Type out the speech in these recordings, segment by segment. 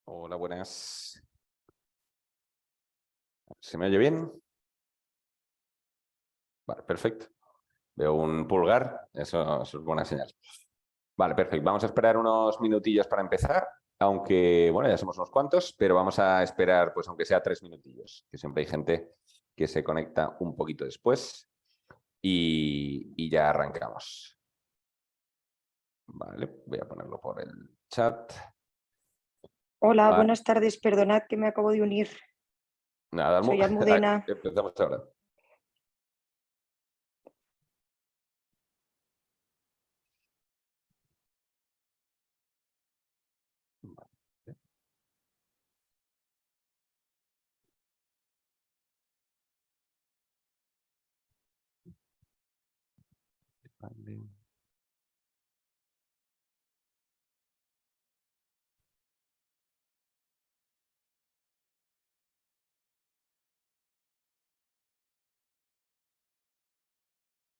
Hola, buenas. ¿Se me oye bien? Vale, perfecto. Veo un pulgar, eso es buena señal. Vale, perfecto. Vamos a esperar unos minutillos para empezar, aunque, bueno, ya somos unos cuantos, pero vamos a esperar, pues aunque sea 3 minutillos, que siempre hay gente que se conecta un poquito después y ya arrancamos. Vale, voy a ponerlo por el chat. Hola, Vale. buenas tardes. Perdonad que me acabo de unir. Nada, Soy Almudena. empezamos ahora. Vale.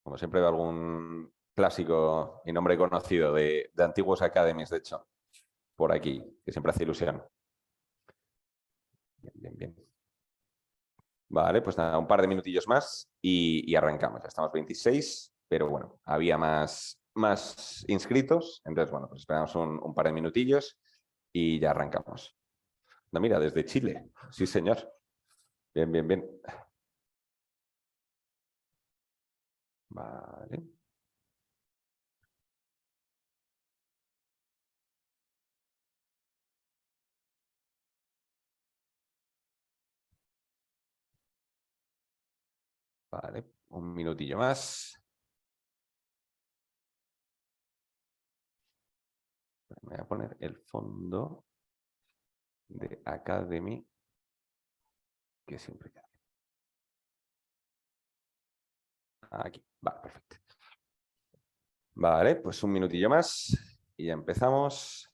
Como siempre veo algún clásico y nombre conocido de antiguos academies, de hecho, por aquí, que siempre hace ilusión. Bien, bien, bien. Vale, pues nada, un par de minutillos más y arrancamos. Ya estamos 26, pero bueno, había más inscritos, entonces bueno, pues esperamos un par de minutillos y ya arrancamos. No, mira, desde Chile. Sí, señor. Bien, bien, bien. Vale. Vale, un minutillo más. Voy a poner el fondo de Academy, que siempre queda aquí. Vale, perfecto. Vale, pues un minutillo más y ya empezamos.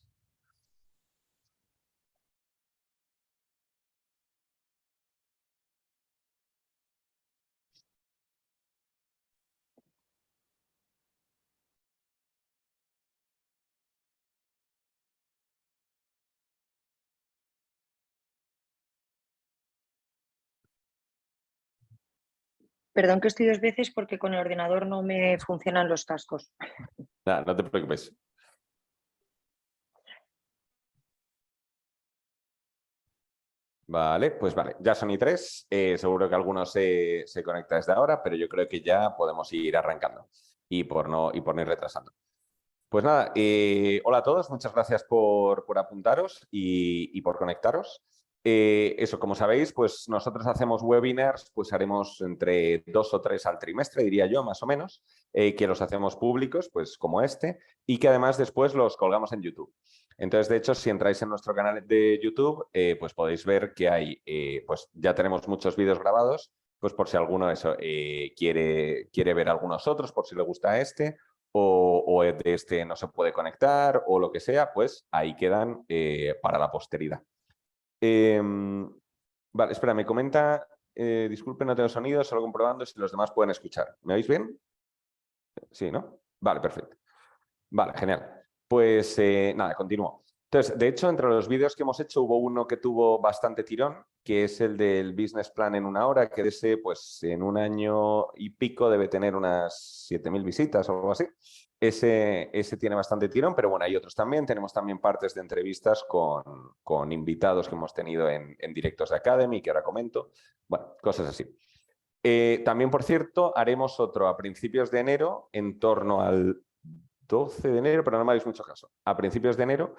Perdón que estoy dos veces porque con el ordenador no me funcionan los cascos. Nada, no te preocupes. Vale, pues vale, ya son y 3. Seguro que algunos se conecta desde ahora, pero yo creo que ya podemos ir arrancando y por no ir retrasando. Pues nada, hola a todos, muchas gracias por apuntaros y por conectaros. Eso, como sabéis, pues nosotros hacemos webinars, pues haremos entre 2 o 3 al trimestre, diría yo, más o menos, que los hacemos públicos, pues como este, y que además después los colgamos en YouTube. Entonces, de hecho, si entráis en nuestro canal de YouTube, pues podéis ver que hay, pues ya tenemos muchos vídeos grabados, pues por si alguno eso, quiere ver algunos otros, por si le gusta este, o de este no se puede conectar o lo que sea, pues ahí quedan para la posteridad. Vale, espera, me comenta, disculpe, no tengo sonido, solo comprobando si los demás pueden escuchar. ¿Me oís bien? Sí, ¿no? Vale, perfecto. Vale, genial. Pues nada, continúo. Entonces, de hecho, entre los vídeos que hemos hecho hubo uno que tuvo bastante tirón, que es el del business plan en una hora, que ese, pues en un año y pico debe tener unas 7.000 visitas o algo así. Ese tiene bastante tirón, pero bueno, hay otros también. Tenemos también partes de entrevistas con invitados que hemos tenido en directos de Academy, que ahora comento. Bueno, cosas así. También, por cierto, haremos otro a principios de enero, en torno al 12 de enero, pero no me hagáis mucho caso, a principios de enero,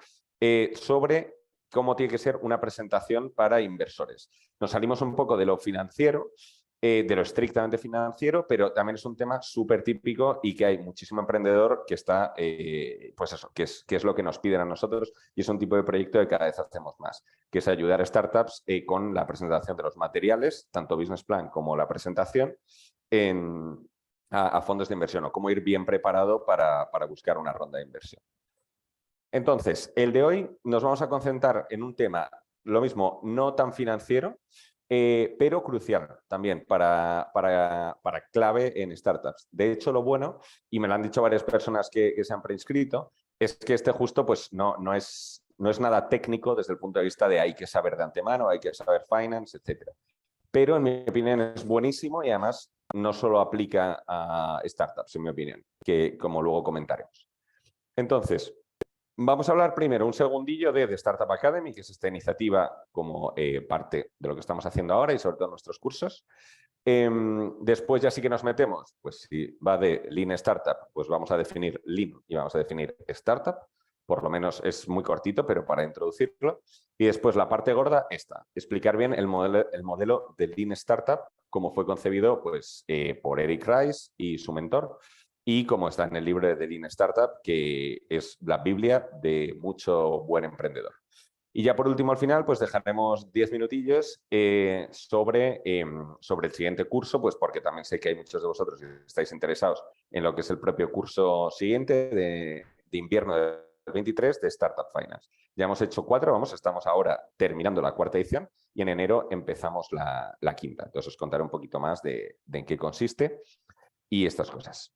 sobre cómo tiene que ser una presentación para inversores. Nos salimos un poco de lo financiero, de lo estrictamente financiero, pero también es un tema súper típico y que hay muchísimo emprendedor que está, pues eso, que es lo que nos piden a nosotros y es un tipo de proyecto que cada vez hacemos más, que es ayudar a startups con la presentación de los materiales, tanto business plan como la presentación, a fondos de inversión o cómo ir bien preparado para buscar una ronda de inversión. Entonces, el de hoy nos vamos a concentrar en un tema, lo mismo, no tan financiero, pero crucial también para clave en startups. De hecho, lo bueno, y me lo han dicho varias personas que se han preinscrito, es que este justo pues no es no es nada técnico desde el punto de vista de hay que saber de antemano, hay que saber finance, etc. Pero en mi opinión es buenísimo y además no solo aplica a startups, en mi opinión, que como luego comentaremos. Entonces, vamos a hablar primero un segundillo de The Startup Academy, que es esta iniciativa como parte de lo que estamos haciendo ahora y sobre todo nuestros cursos. Después ya sí que nos metemos, pues si va de Lean Startup, pues vamos a definir Lean y vamos a definir Startup. Por lo menos es muy cortito, pero para introducirlo. Y después la parte gorda está, explicar bien el modelo de Lean Startup, cómo fue concebido pues, por Eric Rice y su mentor, y como está en el libro de Lean Startup, que es la Biblia de mucho buen emprendedor. Y ya por último, al final, pues dejaremos 10 minutillos sobre el siguiente curso, pues porque también sé que hay muchos de vosotros que estáis interesados en lo que es el propio curso siguiente de invierno del 23 de Startup Finance. Ya hemos hecho 4, estamos ahora terminando la 4ª edición y en enero empezamos la 5ª. Entonces os contaré un poquito más de en qué consiste y estas cosas.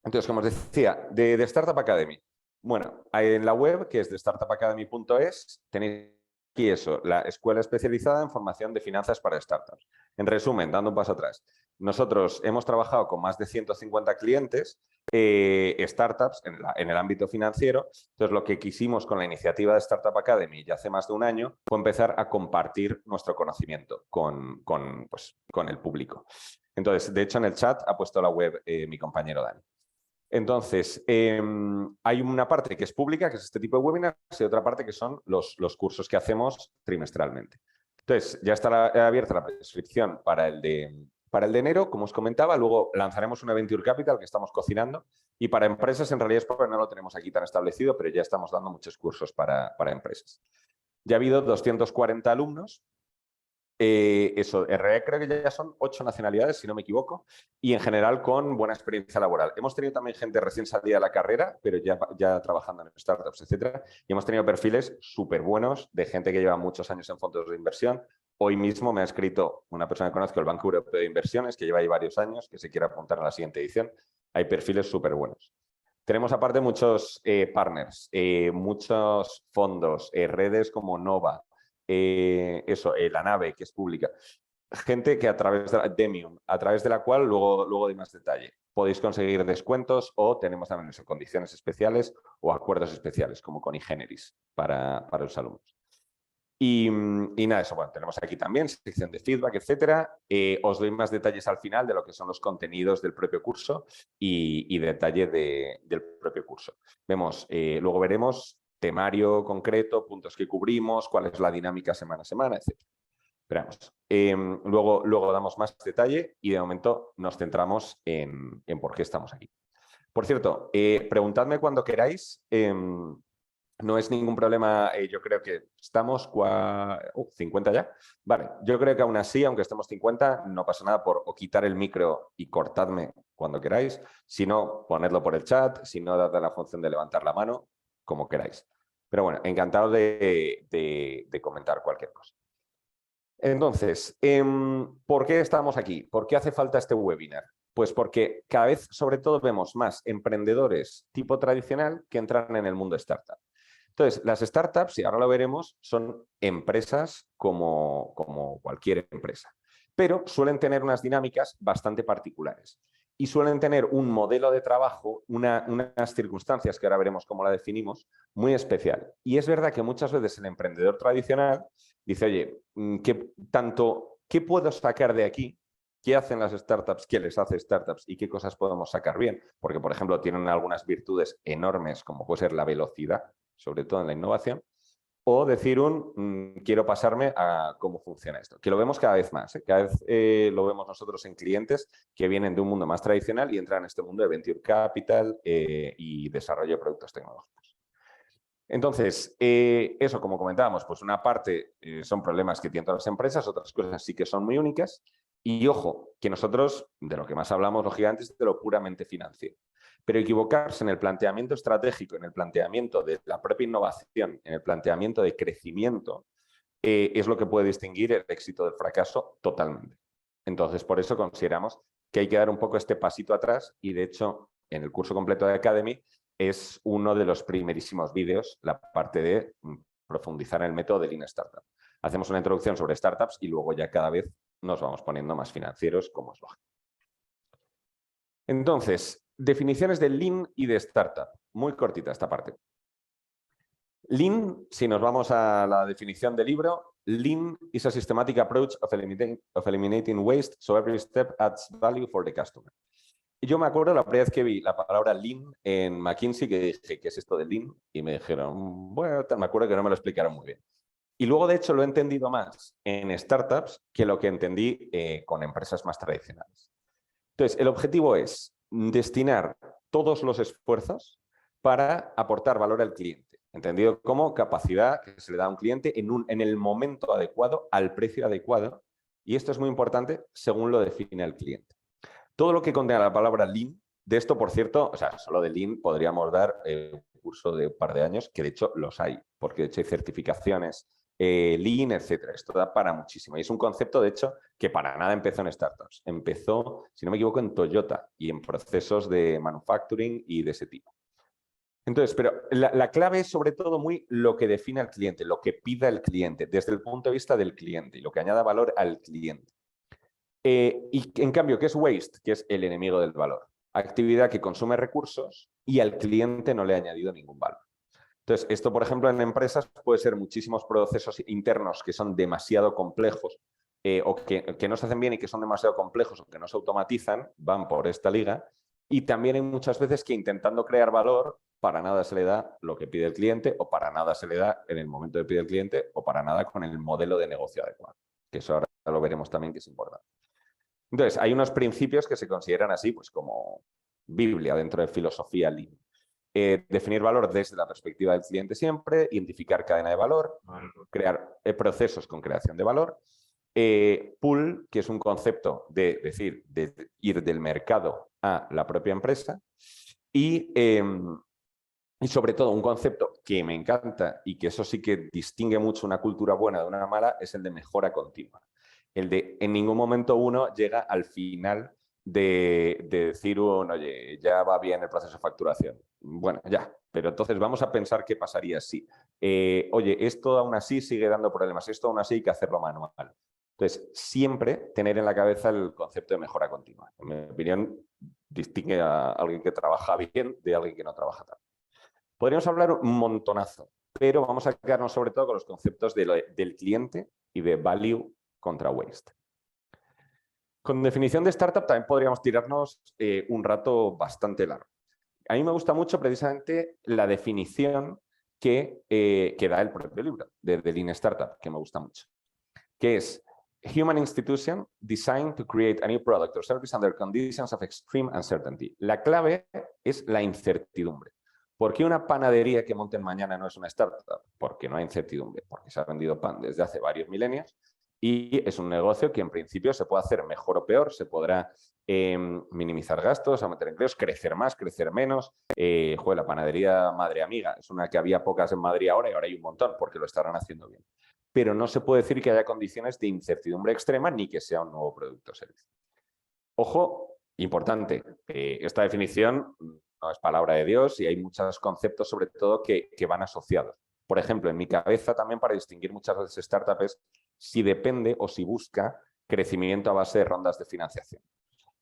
Entonces, como os decía, de Startup Academy. Bueno, en la web, que es de startupacademy.es, tenéis aquí eso, la escuela especializada en formación de finanzas para startups. En resumen, dando un paso atrás, nosotros hemos trabajado con más de 150 clientes, startups en el ámbito financiero. Entonces, lo que quisimos con la iniciativa de Startup Academy ya hace más de un año fue empezar a compartir nuestro conocimiento con el público. Entonces, de hecho, en el chat ha puesto la web mi compañero Dani. Entonces, hay una parte que es pública, que es este tipo de webinars, y otra parte que son los cursos que hacemos trimestralmente. Entonces, ya está abierta la prescripción para el de enero, como os comentaba. Luego lanzaremos una Venture Capital que estamos cocinando. Y para empresas, en realidad es porque no lo tenemos aquí tan establecido, pero ya estamos dando muchos cursos para empresas. Ya ha habido 240 alumnos. Creo que ya son 8 nacionalidades, si no me equivoco, y en general con buena experiencia laboral. Hemos tenido también gente recién salida de la carrera, pero ya trabajando en startups, etcétera, y hemos tenido perfiles súper buenos de gente que lleva muchos años en fondos de inversión. Hoy mismo me ha escrito una persona que conozco, el Banco Europeo de Inversiones, que lleva ahí varios años, que se quiere apuntar a la siguiente edición. Hay perfiles súper buenos. Tenemos aparte muchos partners, muchos fondos, redes como Nova, la nave que es pública, gente que a través de Demium, a través de la cual luego doy más detalle, podéis conseguir descuentos o tenemos también condiciones especiales o acuerdos especiales como con eGeneris para los alumnos. Y nada, eso, bueno, tenemos aquí también sección de feedback, etcétera. Os doy más detalles al final de lo que son los contenidos del propio curso y detalle del propio curso. Luego veremos temario concreto, puntos que cubrimos, cuál es la dinámica semana a semana, etc. Esperamos. Luego damos más detalle y de momento nos centramos en por qué estamos aquí. Por cierto, preguntadme cuando queráis. No es ningún problema, yo creo que estamos 50 ya. Vale, yo creo que aún así, aunque estemos 50, no pasa nada por o quitar el micro y cortadme cuando queráis, si no, ponedlo por el chat, si no, dadle la función de levantar la mano, como queráis. Pero bueno, encantado de comentar cualquier cosa. Entonces, ¿por qué estamos aquí? ¿Por qué hace falta este webinar? Pues porque cada vez, sobre todo, vemos más emprendedores tipo tradicional que entran en el mundo startup. Entonces, las startups, y ahora lo veremos, son empresas como cualquier empresa, pero suelen tener unas dinámicas bastante particulares y suelen tener un modelo de trabajo, unas circunstancias que ahora veremos cómo la definimos, muy especial. Y es verdad que muchas veces el emprendedor tradicional dice, oye, ¿qué puedo sacar de aquí? ¿Qué hacen las startups? ¿Qué les hace startups? ¿Y qué cosas podemos sacar bien? Porque, por ejemplo, tienen algunas virtudes enormes, como puede ser la velocidad, sobre todo en la innovación, o decir quiero pasarme a cómo funciona esto. Que lo vemos cada vez más, ¿eh? Cada vez lo vemos nosotros en clientes que vienen de un mundo más tradicional y entran en este mundo de Venture Capital y desarrollo de productos tecnológicos. Entonces, eso, como comentábamos, pues una parte son problemas que tienen todas las empresas, otras cosas sí que son muy únicas. Y ojo, que nosotros, de lo que más hablamos, lógicamente, es de lo puramente financiero. Pero equivocarse en el planteamiento estratégico, en el planteamiento de la propia innovación, en el planteamiento de crecimiento, es lo que puede distinguir el éxito del fracaso totalmente. Entonces, por eso consideramos que hay que dar un poco este pasito atrás y, de hecho, en el curso completo de Academy es uno de los primerísimos vídeos, la parte de profundizar en el método de Lean Startup. Hacemos una introducción sobre startups y luego ya cada vez nos vamos poniendo más financieros, como es lógico. Entonces, definiciones de Lean y de Startup. Muy cortita esta parte. Lean, si nos vamos a la definición del libro, Lean is a systematic approach of eliminating waste, so every step adds value for the customer. Y yo me acuerdo la primera vez que vi la palabra Lean en McKinsey, que dije, ¿qué es esto de Lean? Y me dijeron, bueno, me acuerdo que no me lo explicaron muy bien. Y luego, de hecho, lo he entendido más en startups que lo que entendí con empresas más tradicionales. Entonces, el objetivo es destinar todos los esfuerzos para aportar valor al cliente, entendido como capacidad que se le da a un cliente en el momento adecuado, al precio adecuado, y esto es muy importante según lo define el cliente. Todo lo que contenga la palabra Lean, de esto, por cierto, o sea, solo de Lean podríamos dar un curso de un par de años, que de hecho los hay, porque de hecho hay certificaciones Lean, etcétera. Esto da para muchísimo. Y es un concepto, de hecho, que para nada empezó en startups. Empezó, si no me equivoco, en Toyota y en procesos de manufacturing y de ese tipo. Entonces, pero la clave es sobre todo muy lo que define al cliente, lo que pida el cliente, desde el punto de vista del cliente y lo que añada valor al cliente. Y en cambio, ¿qué es waste? Que es el enemigo del valor. Actividad que consume recursos y al cliente no le ha añadido ningún valor. Entonces, esto, por ejemplo, en empresas puede ser muchísimos procesos internos que son demasiado complejos o que no se hacen bien y que son demasiado complejos o que no se automatizan, van por esta liga. Y también hay muchas veces que intentando crear valor, para nada se le da lo que pide el cliente o para nada se le da en el momento de pide el cliente o para nada con el modelo de negocio adecuado. Que eso ahora lo veremos también, que es importante. Entonces, hay unos principios que se consideran así, pues como Biblia dentro de filosofía Lean. Definir valor desde la perspectiva del cliente siempre, identificar cadena de valor, crear procesos con creación de valor. Pull, que es un concepto de decir, de ir del mercado a la propia empresa. Y sobre todo un concepto que me encanta y que eso sí que distingue mucho una cultura buena de una mala, es el de mejora continua. El de en ningún momento uno llega al final de decir, oye, ya va bien el proceso de facturación. Bueno, ya, pero entonces vamos a pensar qué pasaría si, oye, esto aún así sigue dando problemas, esto aún así hay que hacerlo manual. Entonces, siempre tener en la cabeza el concepto de mejora continua. En mi opinión, distingue a alguien que trabaja bien de alguien que no trabaja tan. Podríamos hablar un montonazo, pero vamos a quedarnos sobre todo con los conceptos del cliente y de value contra waste. Con definición de startup también podríamos tirarnos un rato bastante largo. A mí me gusta mucho precisamente la definición que da el propio libro de Lean Startup, que me gusta mucho, que es Human Institution Designed to Create a New Product or Service Under Conditions of Extreme Uncertainty. La clave es la incertidumbre. ¿Por qué una panadería que monten mañana no es una startup? Porque no hay incertidumbre, porque se ha vendido pan desde hace varios milenios y es un negocio que en principio se puede hacer mejor o peor, se podrá minimizar gastos, aumentar empleos, crecer más, crecer menos. La panadería Madre Amiga es una que había pocas en Madrid ahora y ahora hay un montón porque lo estarán haciendo bien. Pero no se puede decir que haya condiciones de incertidumbre extrema ni que sea un nuevo producto o servicio. Ojo, importante, esta definición no es palabra de Dios y hay muchos conceptos sobre todo que van asociados. Por ejemplo, en mi cabeza también para distinguir muchas veces startups si depende o si busca crecimiento a base de rondas de financiación.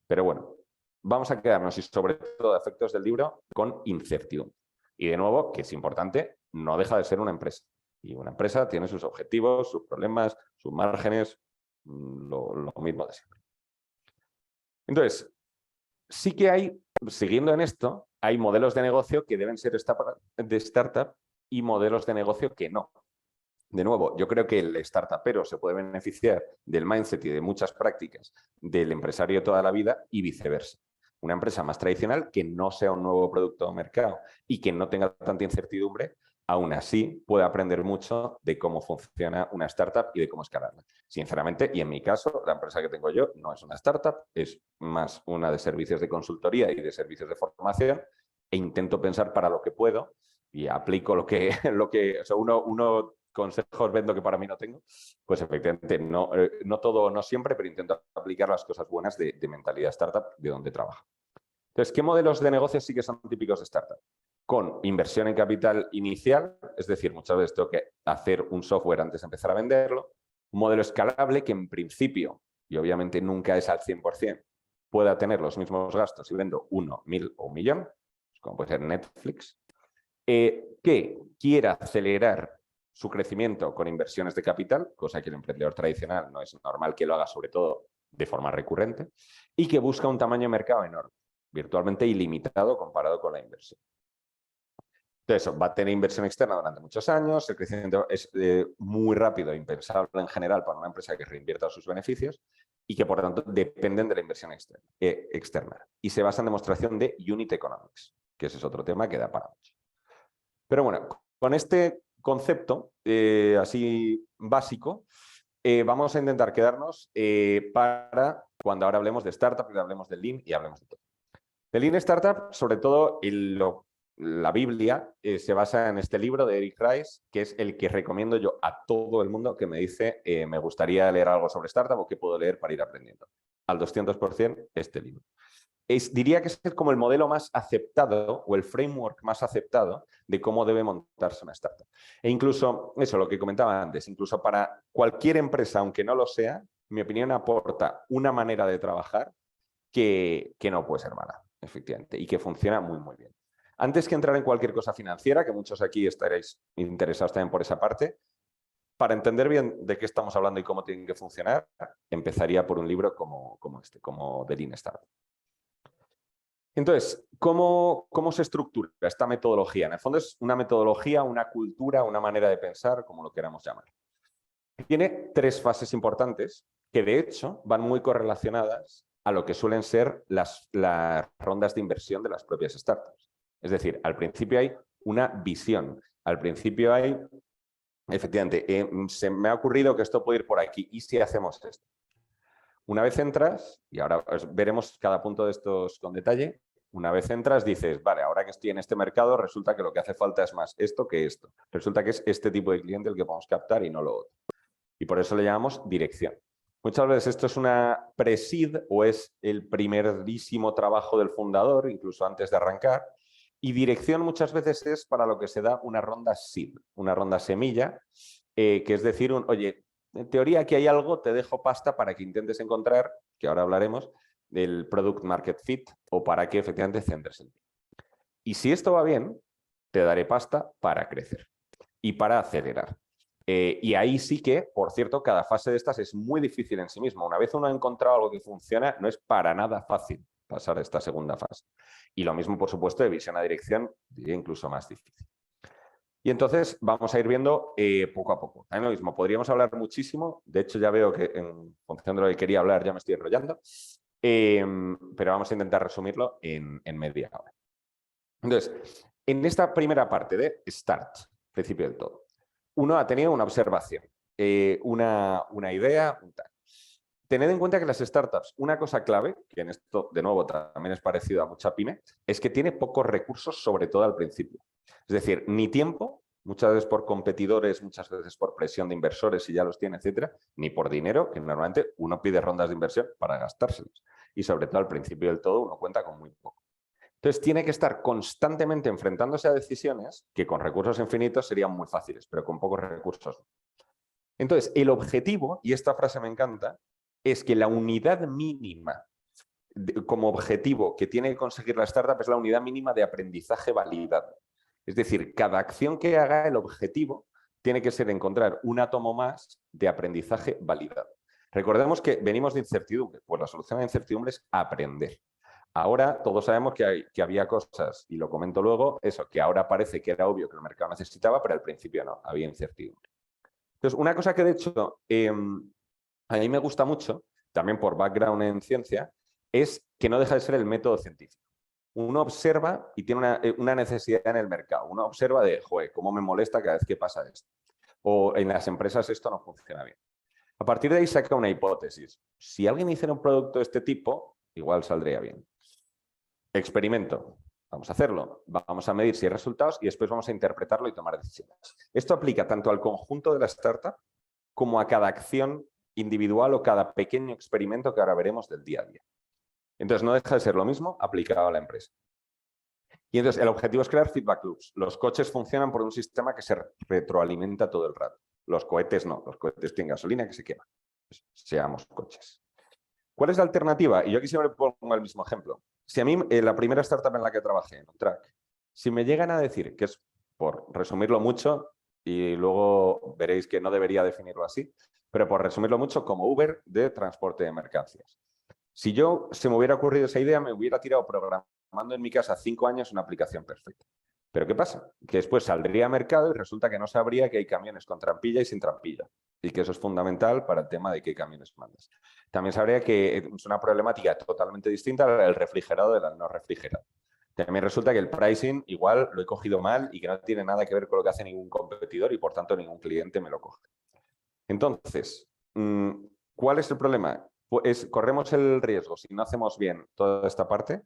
Pero bueno, vamos a quedarnos y sobre todo a efectos del libro con incertidumbre. Y de nuevo, que es importante, no deja de ser una empresa. Y una empresa tiene sus objetivos, sus problemas, sus márgenes, lo mismo de siempre. Entonces, sí que hay, siguiendo en esto, hay modelos de negocio que deben ser de startup y modelos de negocio que no. De nuevo, yo creo que el startupero se puede beneficiar del mindset y de muchas prácticas del empresario de toda la vida y viceversa. Una empresa más tradicional que no sea un nuevo producto o mercado y que no tenga tanta incertidumbre, aún así puede aprender mucho de cómo funciona una startup y de cómo escalarla. Sinceramente, y en mi caso, la empresa que tengo yo no es una startup, es más una de servicios de consultoría y de servicios de formación e intento pensar para lo que puedo y aplico lo que o sea, uno consejos vendo que para mí no tengo, pues efectivamente no todo, no siempre, pero intento aplicar las cosas buenas de mentalidad startup de donde trabajo. Entonces, ¿qué modelos de negocio sí que son típicos de startup? con inversión en capital inicial, es decir, muchas veces tengo que hacer un software antes de empezar a venderlo, un modelo escalable que en principio, y obviamente nunca es al 100%, pueda tener los mismos gastos si vendo 1, 1000 o 1.000.000, como puede ser Netflix, que quiera acelerar su crecimiento con inversiones de capital, cosa que el emprendedor tradicional no es normal que lo haga, sobre todo de forma recurrente, y que busca un tamaño de mercado enorme, virtualmente ilimitado comparado con la inversión. Entonces, va a tener inversión externa durante muchos años, el crecimiento es muy rápido e impensable en general para una empresa que reinvierta sus beneficios y que, por tanto, dependen de la inversión externa. Y se basa en demostración de unit economics, que ese es otro tema que da para mucho. Pero bueno, con este concepto así básico, vamos a intentar quedarnos para cuando ahora hablemos de startup, y hablemos del Lean y hablemos de todo. El Lean Startup, sobre todo la Biblia, se basa en este libro de Eric Rice, que es el que recomiendo yo a todo el mundo que me dice me gustaría leer algo sobre startup o qué puedo leer para ir aprendiendo. Al 200% este libro. Diría que es como el modelo más aceptado o el framework más aceptado de cómo debe montarse una startup. E incluso, eso, lo que comentaba antes, incluso para cualquier empresa, aunque no lo sea, mi opinión aporta una manera de trabajar que no puede ser mala, efectivamente, y que funciona muy, muy bien. Antes que entrar en cualquier cosa financiera, que muchos aquí estaréis interesados también por esa parte, para entender bien de qué estamos hablando y cómo tienen que funcionar, empezaría por un libro como este, como The Lean Startup. Entonces, ¿cómo se estructura esta metodología? En el fondo es una metodología, una cultura, una manera de pensar, como lo queramos llamar. Tiene 3 fases importantes que, de hecho, van muy correlacionadas a lo que suelen ser las rondas de inversión de las propias startups. Es decir, al principio hay una visión, al principio hay, efectivamente, se me ha ocurrido que esto puede ir por aquí, ¿y si hacemos esto? Una vez entras, y ahora veremos cada punto de estos con detalle, una vez entras dices, vale, ahora que estoy en este mercado resulta que lo que hace falta es más esto que esto. Resulta que es este tipo de cliente el que podemos captar y no lo otro. Y por eso le llamamos dirección. Muchas veces esto es una pre-seed o es el primerísimo trabajo del fundador, incluso antes de arrancar. Y dirección muchas veces es para lo que se da una ronda seed, una ronda semilla, que es decir, oye, en teoría aquí hay algo, te dejo pasta para que intentes encontrar, que ahora hablaremos, del product market fit o para que efectivamente centres en ti. Y si esto va bien, te daré pasta para crecer y para acelerar. Y ahí sí que, por cierto, cada fase de estas es muy difícil en sí misma. Una vez uno ha encontrado algo que funciona, no es para nada fácil pasar a esta segunda fase. Y lo mismo, por supuesto, de visión a dirección, diría incluso más difícil. Y entonces vamos a ir viendo poco a poco. También lo mismo, podríamos hablar muchísimo. De hecho, ya veo que en función de lo que quería hablar ya me estoy enrollando. Pero vamos a intentar resumirlo en media hora. Entonces, en esta primera parte de Start, principio del todo, uno ha tenido una observación, una idea, un tal. Tened en cuenta que las startups, una cosa clave, que en esto, de nuevo, también es parecido a mucha pyme, es que tiene pocos recursos, sobre todo al principio. Es decir, ni tiempo, muchas veces por competidores, muchas veces por presión de inversores, si ya los tiene, etcétera, ni por dinero, que normalmente uno pide rondas de inversión para gastárselos. Y sobre todo al principio del todo uno cuenta con muy poco. Entonces tiene que estar constantemente enfrentándose a decisiones que con recursos infinitos serían muy fáciles, pero con pocos recursos no. Entonces, el objetivo, y esta frase me encanta, es que la unidad mínima como objetivo que tiene que conseguir la startup es la unidad mínima de aprendizaje validado. Es decir, cada acción que haga, el objetivo tiene que ser encontrar un átomo más de aprendizaje validado. Recordemos que venimos de incertidumbre, pues la solución a la incertidumbre es aprender. Ahora todos sabemos que había cosas, y lo comento luego, eso, que ahora parece que era obvio que el mercado necesitaba, pero al principio no, había incertidumbre. Entonces, una cosa que de hecho a mí me gusta mucho, también por background en ciencia, es que no deja de ser el método científico. Uno observa y tiene una necesidad en el mercado. Uno observa de, joder, cómo me molesta cada vez que pasa esto. O en las empresas esto no funciona bien. A partir de ahí saca una hipótesis. Si alguien hiciera un producto de este tipo, igual saldría bien. Experimento. Vamos a hacerlo. Vamos a medir si hay resultados y después vamos a interpretarlo y tomar decisiones. Esto aplica tanto al conjunto de la startup como a cada acción individual o cada pequeño experimento que ahora veremos del día a día. Entonces, no deja de ser lo mismo aplicado a la empresa. Y entonces el objetivo es crear feedback loops. Los coches funcionan por un sistema que se retroalimenta todo el rato. Los cohetes no, los cohetes tienen gasolina que se quema. Pues seamos coches. ¿Cuál es la alternativa? Y yo aquí siempre pongo el mismo ejemplo. Si a mí, la primera startup en la que trabajé, en OnTrack, si me llegan a decir, que es por resumirlo mucho, y luego veréis que no debería definirlo así, pero por resumirlo mucho, como Uber de transporte de mercancías. Si se me hubiera ocurrido esa idea, me hubiera tirado programando en mi casa 5 años una aplicación perfecta. ¿Pero qué pasa? Que después saldría a mercado y resulta que no sabría que hay camiones con trampilla y sin trampilla. Y que eso es fundamental para el tema de qué camiones mandas. También sabría que es una problemática totalmente distinta al refrigerado del no refrigerado. También resulta que el pricing igual lo he cogido mal y que no tiene nada que ver con lo que hace ningún competidor y por tanto ningún cliente me lo coge. Entonces, ¿cuál es el problema? Pues corremos el riesgo, si no hacemos bien toda esta parte,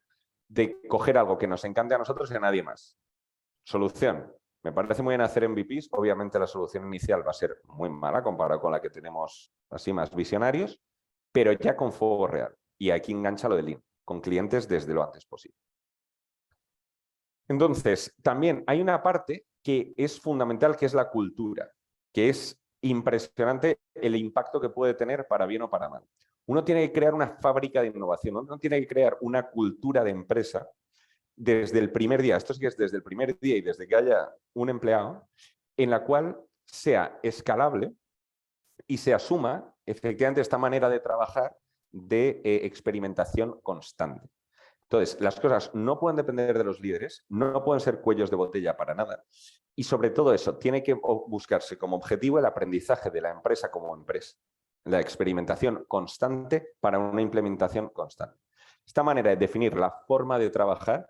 de coger algo que nos encante a nosotros y a nadie más. Solución. Me parece muy bien hacer MVPs. Obviamente la solución inicial va a ser muy mala comparada con la que tenemos así más visionarios, pero ya con fuego real. Y aquí engancha lo de Lean, con clientes desde lo antes posible. Entonces, también hay una parte que es fundamental, que es la cultura, que es impresionante el impacto que puede tener para bien o para mal. Uno tiene que crear una fábrica de innovación, uno tiene que crear una cultura de empresa desde el primer día, esto sí que es desde el primer día y desde que haya un empleado, en la cual sea escalable y se asuma efectivamente esta manera de trabajar de experimentación constante. Entonces, las cosas no pueden depender de los líderes, no pueden ser cuellos de botella para nada. Y sobre todo eso, tiene que buscarse como objetivo el aprendizaje de la empresa como empresa, la experimentación constante para una implementación constante. Esta manera de definir la forma de trabajar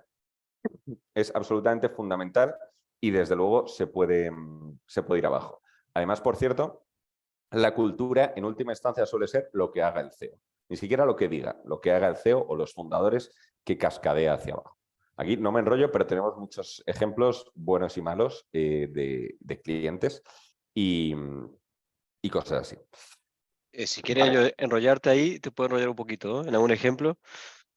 es absolutamente fundamental y desde luego se puede ir abajo. Además, por cierto, la cultura en última instancia suele ser lo que haga el CEO. Ni siquiera lo que diga, lo que haga el CEO o los fundadores que cascadea hacia abajo. Aquí no me enrollo, pero tenemos muchos ejemplos buenos y malos de clientes y cosas así. Si quieres yo enrollarte ahí, te puedo enrollar un poquito, ¿no? En algún ejemplo.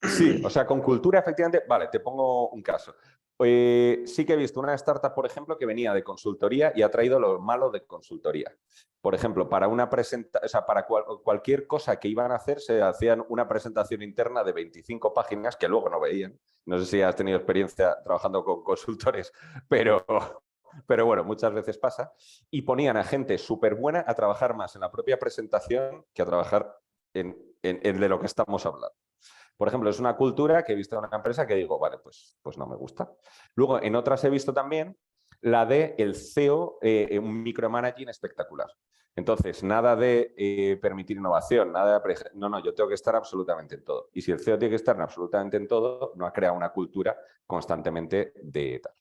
Sí, o sea, con cultura, efectivamente, vale, te pongo un caso. Sí que he visto una startup, por ejemplo, que venía de consultoría y ha traído lo malo de consultoría. Por ejemplo, para una presentación, o sea, para cualquier cosa que iban a hacer, se hacían una presentación interna de 25 páginas que luego no veían. No sé si has tenido experiencia trabajando con consultores, pero bueno, muchas veces pasa. Y ponían a gente súper buena a trabajar más en la propia presentación que a trabajar en de lo que estamos hablando. Por ejemplo, es una cultura que he visto en una empresa que digo, vale, pues no me gusta. Luego, en otras he visto también la de el CEO, un micromanaging espectacular. Entonces, nada de permitir innovación, nada de... No, yo tengo que estar absolutamente en todo. Y si el CEO tiene que estar absolutamente en todo, no ha creado una cultura constantemente de tal.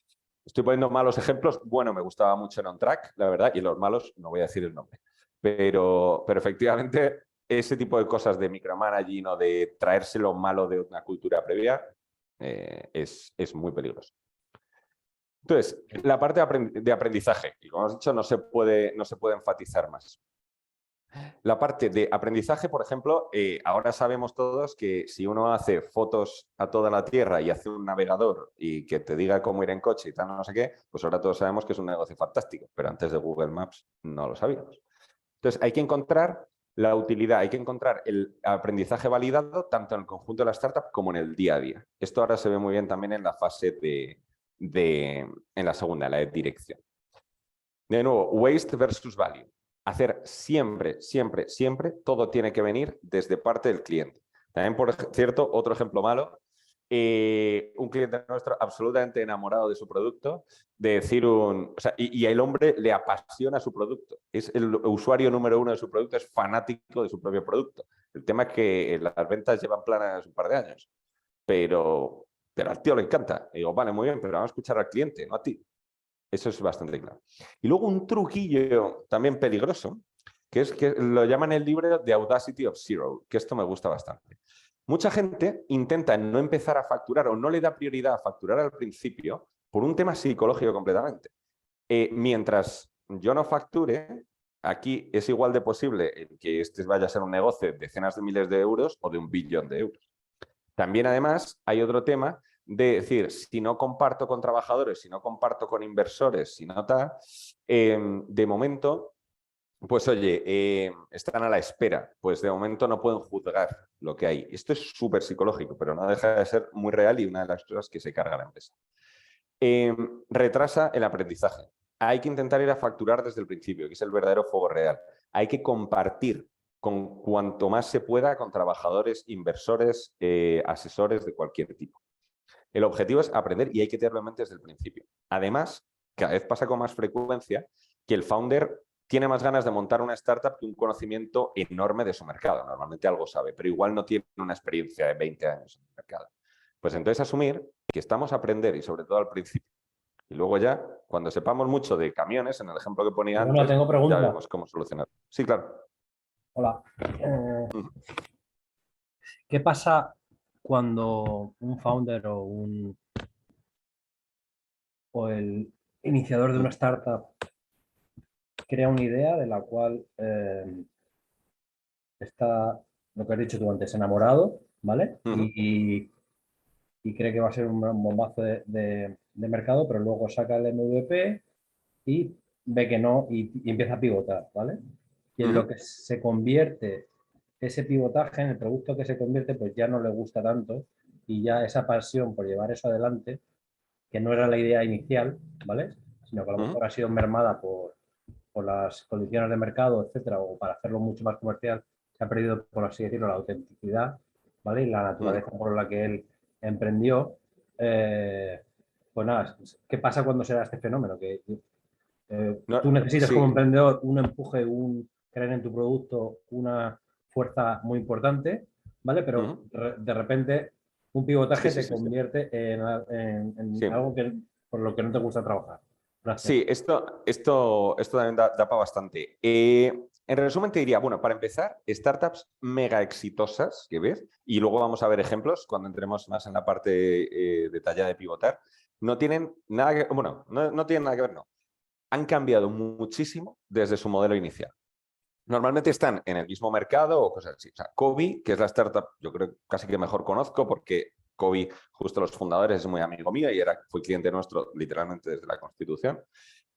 Estoy poniendo malos ejemplos. Bueno, me gustaba mucho en OnTrack, la verdad, y los malos no voy a decir el nombre. Pero efectivamente, ese tipo de cosas de micromanaging o de traerse lo malo de una cultura previa es muy peligroso. Entonces, la parte de aprendizaje, y como hemos dicho, no se puede enfatizar más. La parte de aprendizaje, por ejemplo, ahora sabemos todos que si uno hace fotos a toda la Tierra y hace un navegador y que te diga cómo ir en coche y tal, no sé qué, pues ahora todos sabemos que es un negocio fantástico, pero antes de Google Maps no lo sabíamos. Entonces, hay que encontrar la utilidad, hay que encontrar el aprendizaje validado tanto en el conjunto de la startup como en el día a día. Esto ahora se ve muy bien también en la fase en la segunda, la de dirección. De nuevo, waste versus value. Hacer siempre, siempre, siempre, todo tiene que venir desde parte del cliente. También, por cierto, otro ejemplo malo, un cliente nuestro absolutamente enamorado de su producto, de decir y el hombre le apasiona su producto. Es el usuario número 1 de su producto, es fanático de su propio producto. El tema es que las ventas llevan planas un par de años, pero al tío le encanta. Y digo, vale, muy bien, pero vamos a escuchar al cliente, no a ti. Eso es bastante claro. Y luego un truquillo también peligroso, que es que lo llaman el libro The Audacity of Zero, que esto me gusta bastante. Mucha gente intenta no empezar a facturar o no le da prioridad a facturar al principio por un tema psicológico completamente. Mientras yo no facture, aquí es igual de posible que este vaya a ser un negocio de decenas de miles de euros o de 1 billón de euros. También, además, hay otro tema de decir, si no comparto con trabajadores, si no comparto con inversores, si no tal, de momento, pues oye, están a la espera, pues de momento no pueden juzgar lo que hay. Esto es súper psicológico, pero no deja de ser muy real y una de las cosas que se carga la empresa. Retrasa el aprendizaje. Hay que intentar ir a facturar desde el principio, que es el verdadero fuego real. Hay que compartir con cuanto más se pueda con trabajadores, inversores, asesores de cualquier tipo. El objetivo es aprender y hay que tenerlo en mente desde el principio. Además, cada vez pasa con más frecuencia que el founder tiene más ganas de montar una startup que un conocimiento enorme de su mercado. Normalmente algo sabe, pero igual no tiene una experiencia de 20 años en el mercado. Pues entonces asumir que estamos a aprender y sobre todo al principio. Y luego ya, cuando sepamos mucho de camiones, en el ejemplo que ponía Bueno, antes, tengo ya pregunta. vemos cómo solucionar. Sí, claro. Hola. ¿Qué pasa cuando un founder o el iniciador de una startup crea una idea de la cual está, lo que has dicho tú antes, enamorado, ¿vale? Y cree que va a ser un gran bombazo de mercado, pero luego saca el MVP y ve que no y empieza a pivotar, ¿vale? Y en lo que se convierte ese pivotaje, en el producto que se convierte, pues ya no le gusta tanto y ya esa pasión por llevar eso adelante, que no era la idea inicial, ¿vale? Sino que a lo mejor ha sido mermada por las condiciones de mercado, etcétera, o para hacerlo mucho más comercial, se ha perdido, por así decirlo, la autenticidad, ¿vale? Y la naturaleza por la que él emprendió. Pues nada, ¿qué pasa cuando se da este fenómeno? Que tú necesitas como emprendedor un empuje, creer en tu producto, una fuerza muy importante, ¿vale? Pero de repente un pivotaje te convierte en algo que, por lo que no te gusta trabajar. Gracias. Sí, esto también da para bastante. En resumen te diría, bueno, para empezar, startups mega exitosas que ves, y luego vamos a ver ejemplos cuando entremos más en la parte detallada de pivotar, no tienen nada que, bueno, no tienen nada que ver, no. Han cambiado muchísimo desde su modelo inicial. Normalmente están en el mismo mercado o cosas así. O sea, Cobee, que es la startup, yo creo casi que mejor conozco porque Cobee, justo los fundadores, es muy amigo mío y fue cliente nuestro literalmente desde la Constitución,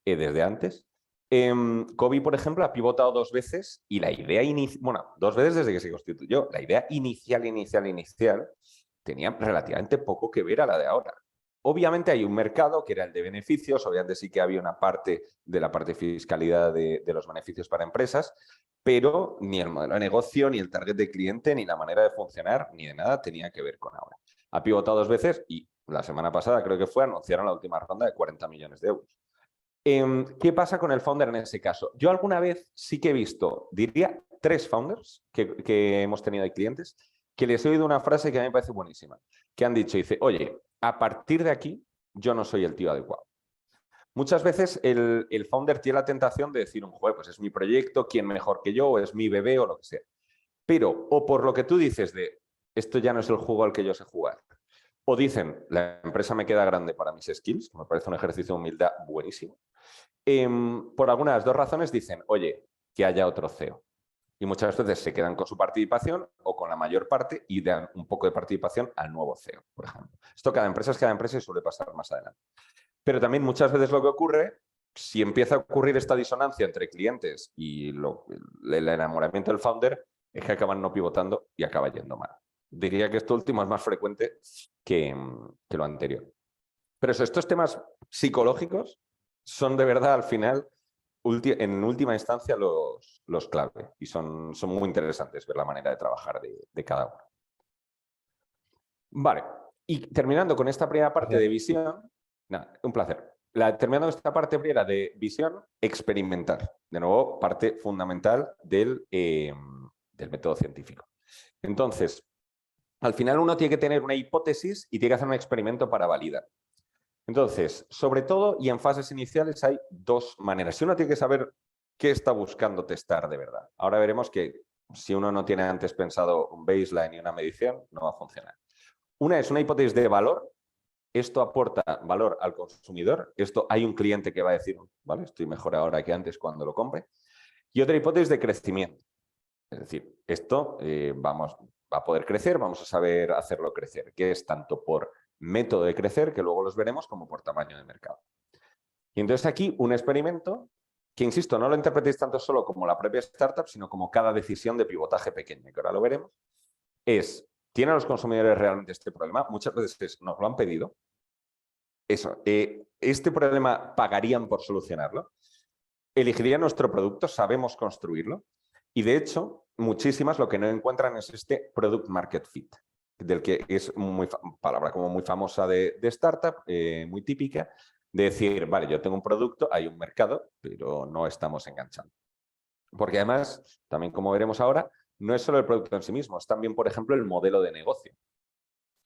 desde antes. Cobee, por ejemplo, ha pivotado 2 veces y la idea inicial, bueno, 2 veces desde que se constituyó, la idea inicial tenía relativamente poco que ver a la de ahora. Obviamente hay un mercado que era el de beneficios, obviamente sí que había una parte de la parte de fiscalidad de los beneficios para empresas, pero ni el modelo de negocio, ni el target de cliente, ni la manera de funcionar, ni de nada tenía que ver con ahora. Ha pivotado 2 veces y la semana pasada creo que anunciaron la última ronda de 40 millones de euros. ¿Qué pasa con el founder en ese caso? Yo alguna vez sí que he visto, diría, 3 founders que hemos tenido de clientes, que les he oído una frase que a mí me parece buenísima, que han dicho, dice, oye, a partir de aquí yo no soy el tío adecuado. Muchas veces el founder tiene la tentación de decir, joder, pues es mi proyecto, ¿quién mejor que yo? O es mi bebé o lo que sea. Pero, o por lo que tú dices de, esto ya no es el juego al que yo sé jugar. O dicen, la empresa me queda grande para mis skills, me parece un ejercicio de humildad buenísimo. Por algunas 2 razones dicen, oye, que haya otro CEO. Y muchas veces se quedan con su participación o con la mayor parte y dan un poco de participación al nuevo CEO, por ejemplo. Esto cada empresa y suele pasar más adelante. Pero también muchas veces lo que ocurre, si empieza a ocurrir esta disonancia entre clientes y el enamoramiento del founder, es que acaban no pivotando y acaba yendo mal. Diría que esto último es más frecuente que lo anterior. Pero estos temas psicológicos son de verdad al final, en última instancia, los clave. Y son muy interesantes ver la manera de trabajar de cada uno. Vale. Y terminando con esta primera parte de visión, nada, un placer. Terminando esta parte primera de visión, experimentar. De nuevo, parte fundamental del método científico. Entonces, al final uno tiene que tener una hipótesis y tiene que hacer un experimento para validar. Entonces, sobre todo y en fases iniciales hay 2 maneras. Si uno tiene que saber qué está buscando testar de verdad. Ahora veremos que si uno no tiene antes pensado un baseline y una medición, no va a funcionar. Una es una hipótesis de valor. Esto aporta valor al consumidor. Esto hay un cliente que va a decir, vale, estoy mejor ahora que antes cuando lo compre. Y otra hipótesis de crecimiento. Es decir, esto va a poder crecer, vamos a saber hacerlo crecer, que es tanto por método de crecer, que luego los veremos como por tamaño de mercado. Y entonces aquí un experimento que, insisto, no lo interpretéis tanto solo como la propia startup, sino como cada decisión de pivotaje pequeña, que ahora lo veremos, es, ¿tienen los consumidores realmente este problema? Muchas veces nos lo han pedido. Eso, ¿este problema pagarían por solucionarlo? ¿Elegirían nuestro producto? ¿Sabemos construirlo? Y de hecho, muchísimas lo que no encuentran es este product market fit, del que es palabra como muy famosa de startup, muy típica, de decir, vale, yo tengo un producto, hay un mercado, pero no estamos enganchando. Porque además, también como veremos ahora, no es solo el producto en sí mismo, es también, por ejemplo, el modelo de negocio.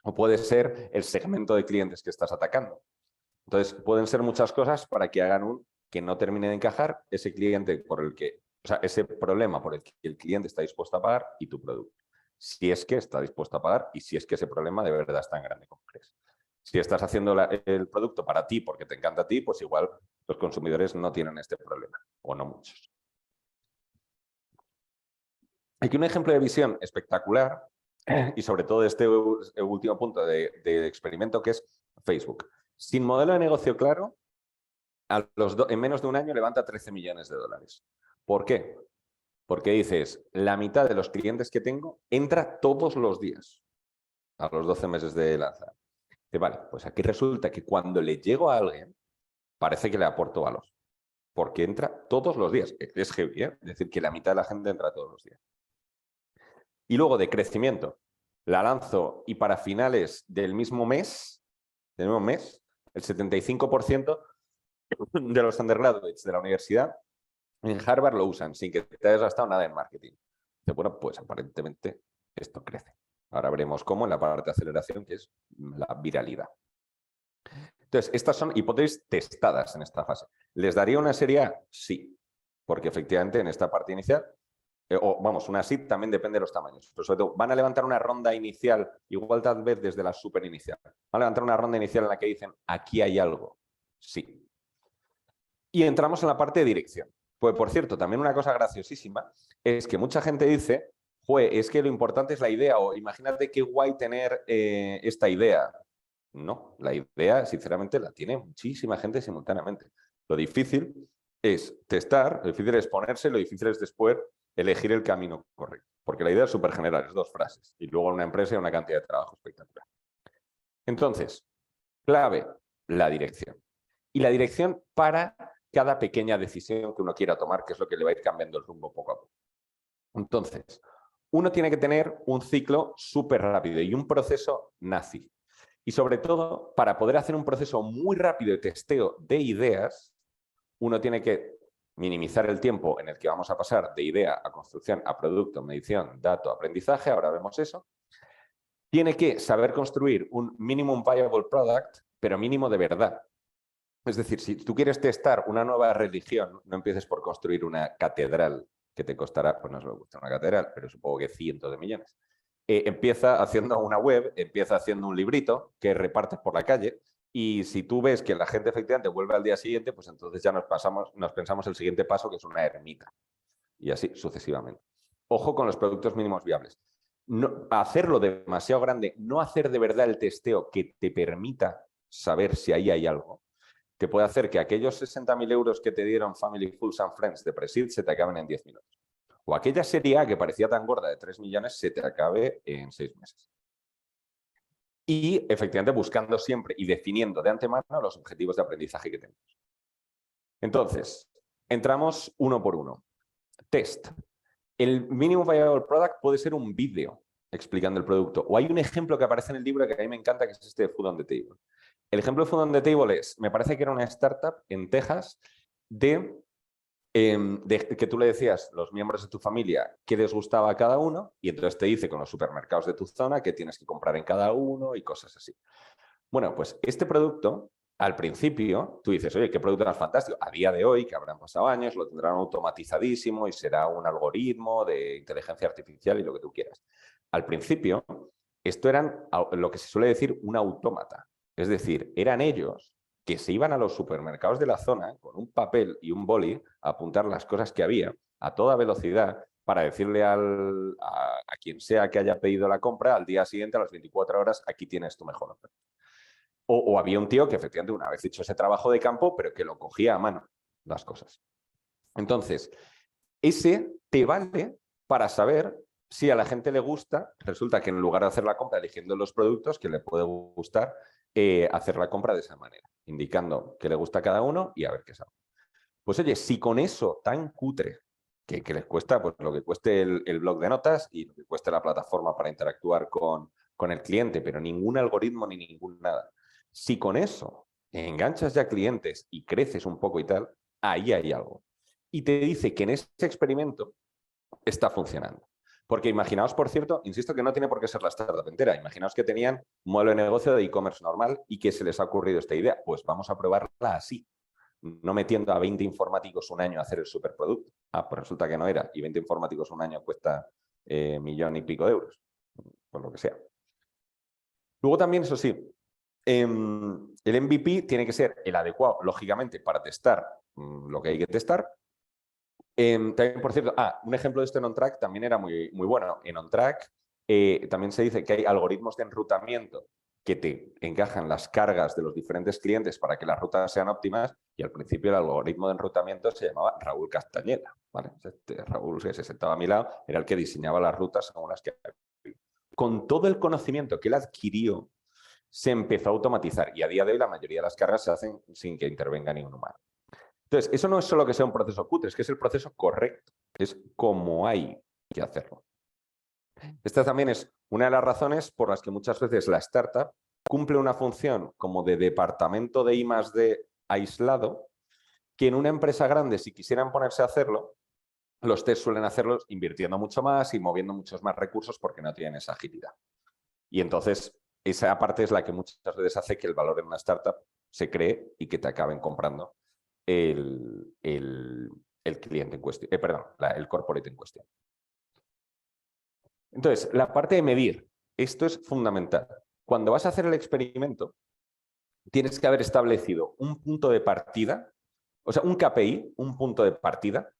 O puede ser el segmento de clientes que estás atacando. Entonces, pueden ser muchas cosas para que hagan que no termine de encajar ese cliente por el que, o sea, ese problema por el que el cliente está dispuesto a pagar y tu producto. Si es que está dispuesto a pagar y si es que ese problema de verdad es tan grande como crees. Si estás haciendo el producto para ti porque te encanta a ti, pues igual los consumidores no tienen este problema, o no muchos. Aquí un ejemplo de visión espectacular y sobre todo este último punto de experimento, que es Facebook. Sin modelo de negocio claro, en menos de un año levanta 13 millones de dólares. ¿Por qué? Porque dices, la mitad de los clientes que tengo entra todos los días a los 12 meses de lanzar. Dice, vale, pues aquí resulta que cuando le llego a alguien, parece que le aporto valor. Porque entra todos los días. Es heavy, ¿eh? Es decir, que la mitad de la gente entra todos los días. Y luego de crecimiento, la lanzo y para finales del mismo mes, el 75% de los undergraduates de la universidad en Harvard lo usan sin que te hayas gastado nada en marketing. Bueno, pues aparentemente esto crece. Ahora veremos cómo en la parte de aceleración, que es la viralidad. Entonces, estas son hipótesis testadas en esta fase. ¿Les daría una serie A? Sí, porque efectivamente en esta parte inicial, una SID también depende de los tamaños, pero sobre todo van a levantar una ronda inicial, igual tal vez desde la super inicial. Van a levantar una ronda inicial en la que dicen, aquí hay algo. Sí. Y entramos en la parte de dirección. Pues, por cierto, también una cosa graciosísima es que mucha gente dice, es que lo importante es la idea, o imagínate qué guay tener esta idea. No, la idea, sinceramente, la tiene muchísima gente simultáneamente. Lo difícil es testar, lo difícil es ponerse, lo difícil es después elegir el camino correcto. Porque la idea es súper general, es 2 frases. Y luego en una empresa hay una cantidad de trabajo espectacular. Entonces, clave, la dirección. Y la dirección para cada pequeña decisión que uno quiera tomar, que es lo que le va a ir cambiando el rumbo poco a poco. Entonces, uno tiene que tener un ciclo súper rápido y un proceso nazi. Y sobre todo, para poder hacer un proceso muy rápido de testeo de ideas, uno tiene que minimizar el tiempo en el que vamos a pasar de idea a construcción, a producto, medición, dato, aprendizaje, ahora vemos eso. Tiene que saber construir un minimum viable product, pero mínimo de verdad. Es decir, si tú quieres testar una nueva religión, no empieces por construir una catedral que te costará, pues no os me gusta una catedral, pero supongo que cientos de millones. Empieza haciendo una web, empieza haciendo un librito que repartes por la calle y si tú ves que la gente efectivamente vuelve al día siguiente, pues entonces ya nos pensamos el siguiente paso, que es una ermita. Y así sucesivamente. Ojo con los productos mínimos viables. No, hacerlo demasiado grande, no hacer de verdad el testeo que te permita saber si ahí hay algo, que puede hacer que aquellos 60.000 euros que te dieron Family, Fools and Friends de Presid se te acaben en 10 minutos. O aquella serie A que parecía tan gorda de 3 millones se te acabe en 6 meses. Y efectivamente buscando siempre y definiendo de antemano los objetivos de aprendizaje que tenemos. Entonces, entramos uno por uno. Test. El Minimum Viable Product puede ser un vídeo explicando el producto. O hay un ejemplo que aparece en el libro que a mí me encanta, que es este de Food on the Table. El ejemplo de Food on the Table me parece que era una startup en Texas de que tú le decías los miembros de tu familia qué les gustaba a cada uno y entonces te dice con los supermercados de tu zona qué tienes que comprar en cada uno y cosas así. Bueno, pues este producto, al principio, tú dices, oye, qué producto más fantástico. A día de hoy, que habrán pasado años, lo tendrán automatizadísimo y será un algoritmo de inteligencia artificial y lo que tú quieras. Al principio, esto eran lo que se suele decir un autómata. Es decir, eran ellos que se iban a los supermercados de la zona con un papel y un boli a apuntar las cosas que había a toda velocidad para decirle a quien sea que haya pedido la compra al día siguiente, a las 24 horas, aquí tienes tu mejor oferta. O había un tío que efectivamente una vez hecho ese trabajo de campo, pero que lo cogía a mano las cosas. Entonces, ese te vale para saber si a la gente le gusta. Resulta que en lugar de hacer la compra eligiendo los productos, que le puede gustar hacer la compra de esa manera, indicando qué le gusta a cada uno y a ver qué sabe. Pues oye, si con eso tan cutre que les cuesta pues, lo que cueste el blog de notas y lo que cueste la plataforma para interactuar con el cliente, pero ningún algoritmo ni ningún nada. Si con eso enganchas ya clientes y creces un poco y tal, ahí hay algo. Y te dice que en ese experimento está funcionando. Porque imaginaos, por cierto, insisto que no tiene por qué ser la startup entera. Imaginaos que tenían un modelo de negocio de e-commerce normal y que se les ha ocurrido esta idea. Pues vamos a probarla así. No metiendo a 20 informáticos un año a hacer el superproducto. Pues resulta que no era. Y 20 informáticos un año cuesta millón y pico de euros. Por lo que sea. Luego también, eso sí, el MVP tiene que ser el adecuado, lógicamente, para testar lo que hay que testar. También, por cierto, un ejemplo de esto en OnTrack también era muy, muy bueno. En OnTrack también se dice que hay algoritmos de enrutamiento que te encajan las cargas de los diferentes clientes para que las rutas sean óptimas, y al principio el algoritmo de enrutamiento se llamaba Raúl Castañeda, ¿vale? Raúl, que se sentaba a mi lado, era el que diseñaba las rutas según las que... Con todo el conocimiento que él adquirió, se empezó a automatizar y a día de hoy la mayoría de las cargas se hacen sin que intervenga ningún humano. Entonces, eso no es solo que sea un proceso cutre, es que es el proceso correcto, es como hay que hacerlo. Esta también es una de las razones por las que muchas veces la startup cumple una función como de departamento de I+D aislado, que en una empresa grande, si quisieran ponerse a hacerlo, los test suelen hacerlos invirtiendo mucho más y moviendo muchos más recursos porque no tienen esa agilidad. Y entonces, esa parte es la que muchas veces hace que el valor en una startup se cree y que te acaben comprando el cliente en cuestión, el corporate en cuestión. Entonces, la parte de medir, esto es fundamental. Cuando vas a hacer el experimento, tienes que haber establecido un punto de partida, o sea, un KPI, un punto de partida,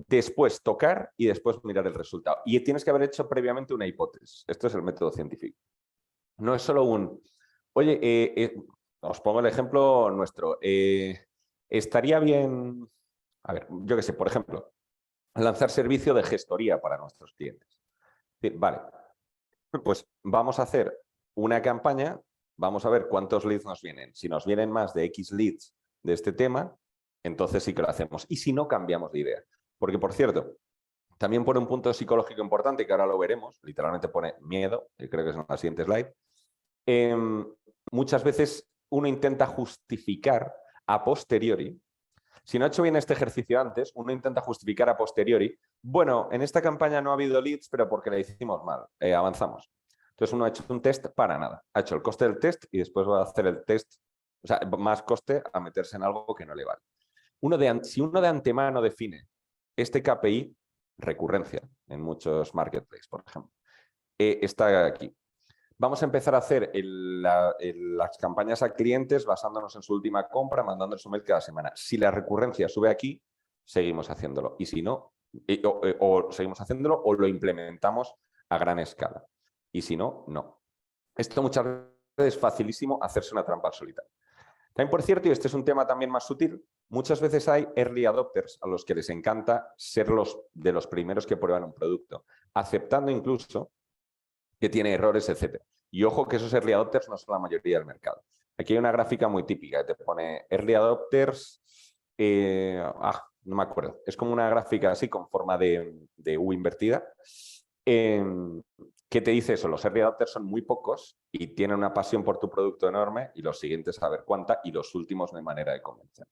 después tocar y después mirar el resultado. Y tienes que haber hecho previamente una hipótesis. Esto es el método científico. No es solo oye, os pongo el ejemplo nuestro. Estaría bien, a ver, yo qué sé, por ejemplo, lanzar servicio de gestoría para nuestros clientes. Vale, pues vamos a hacer una campaña, vamos a ver cuántos leads nos vienen. Si nos vienen más de X leads de este tema, entonces sí que lo hacemos. Y si no, cambiamos de idea. Porque, por cierto, también pone un punto psicológico importante que ahora lo veremos, literalmente pone miedo, que creo que es en la siguiente slide. Muchas veces uno intenta justificar a posteriori. Si no ha hecho bien este ejercicio antes, uno intenta justificar a posteriori. Bueno, en esta campaña no ha habido leads, pero porque la hicimos mal. Avanzamos. Entonces uno ha hecho un test para nada. Ha hecho el coste del test y después va a hacer el test, o sea, más coste a meterse en algo que no le vale. Si uno de antemano define este KPI, recurrencia en muchos marketplaces, por ejemplo, está aquí. Vamos a empezar a hacer las campañas a clientes basándonos en su última compra, mandándoles un mail cada semana. Si la recurrencia sube aquí, seguimos haciéndolo. Y si no, o seguimos haciéndolo o lo implementamos a gran escala. Y si no, no. Esto muchas veces es facilísimo hacerse una trampa al solitario. También, por cierto, y este es un tema también más sutil, muchas veces hay early adopters a los que les encanta ser de los primeros que prueban un producto, aceptando incluso que tiene errores, etc. Y ojo que esos early adopters no son la mayoría del mercado. Aquí hay una gráfica muy típica que te pone early adopters, no me acuerdo, es como una gráfica así con forma de U invertida, que te dice eso, los early adopters son muy pocos y tienen una pasión por tu producto enorme y los siguientes a ver cuánta y los últimos no hay manera de convencer.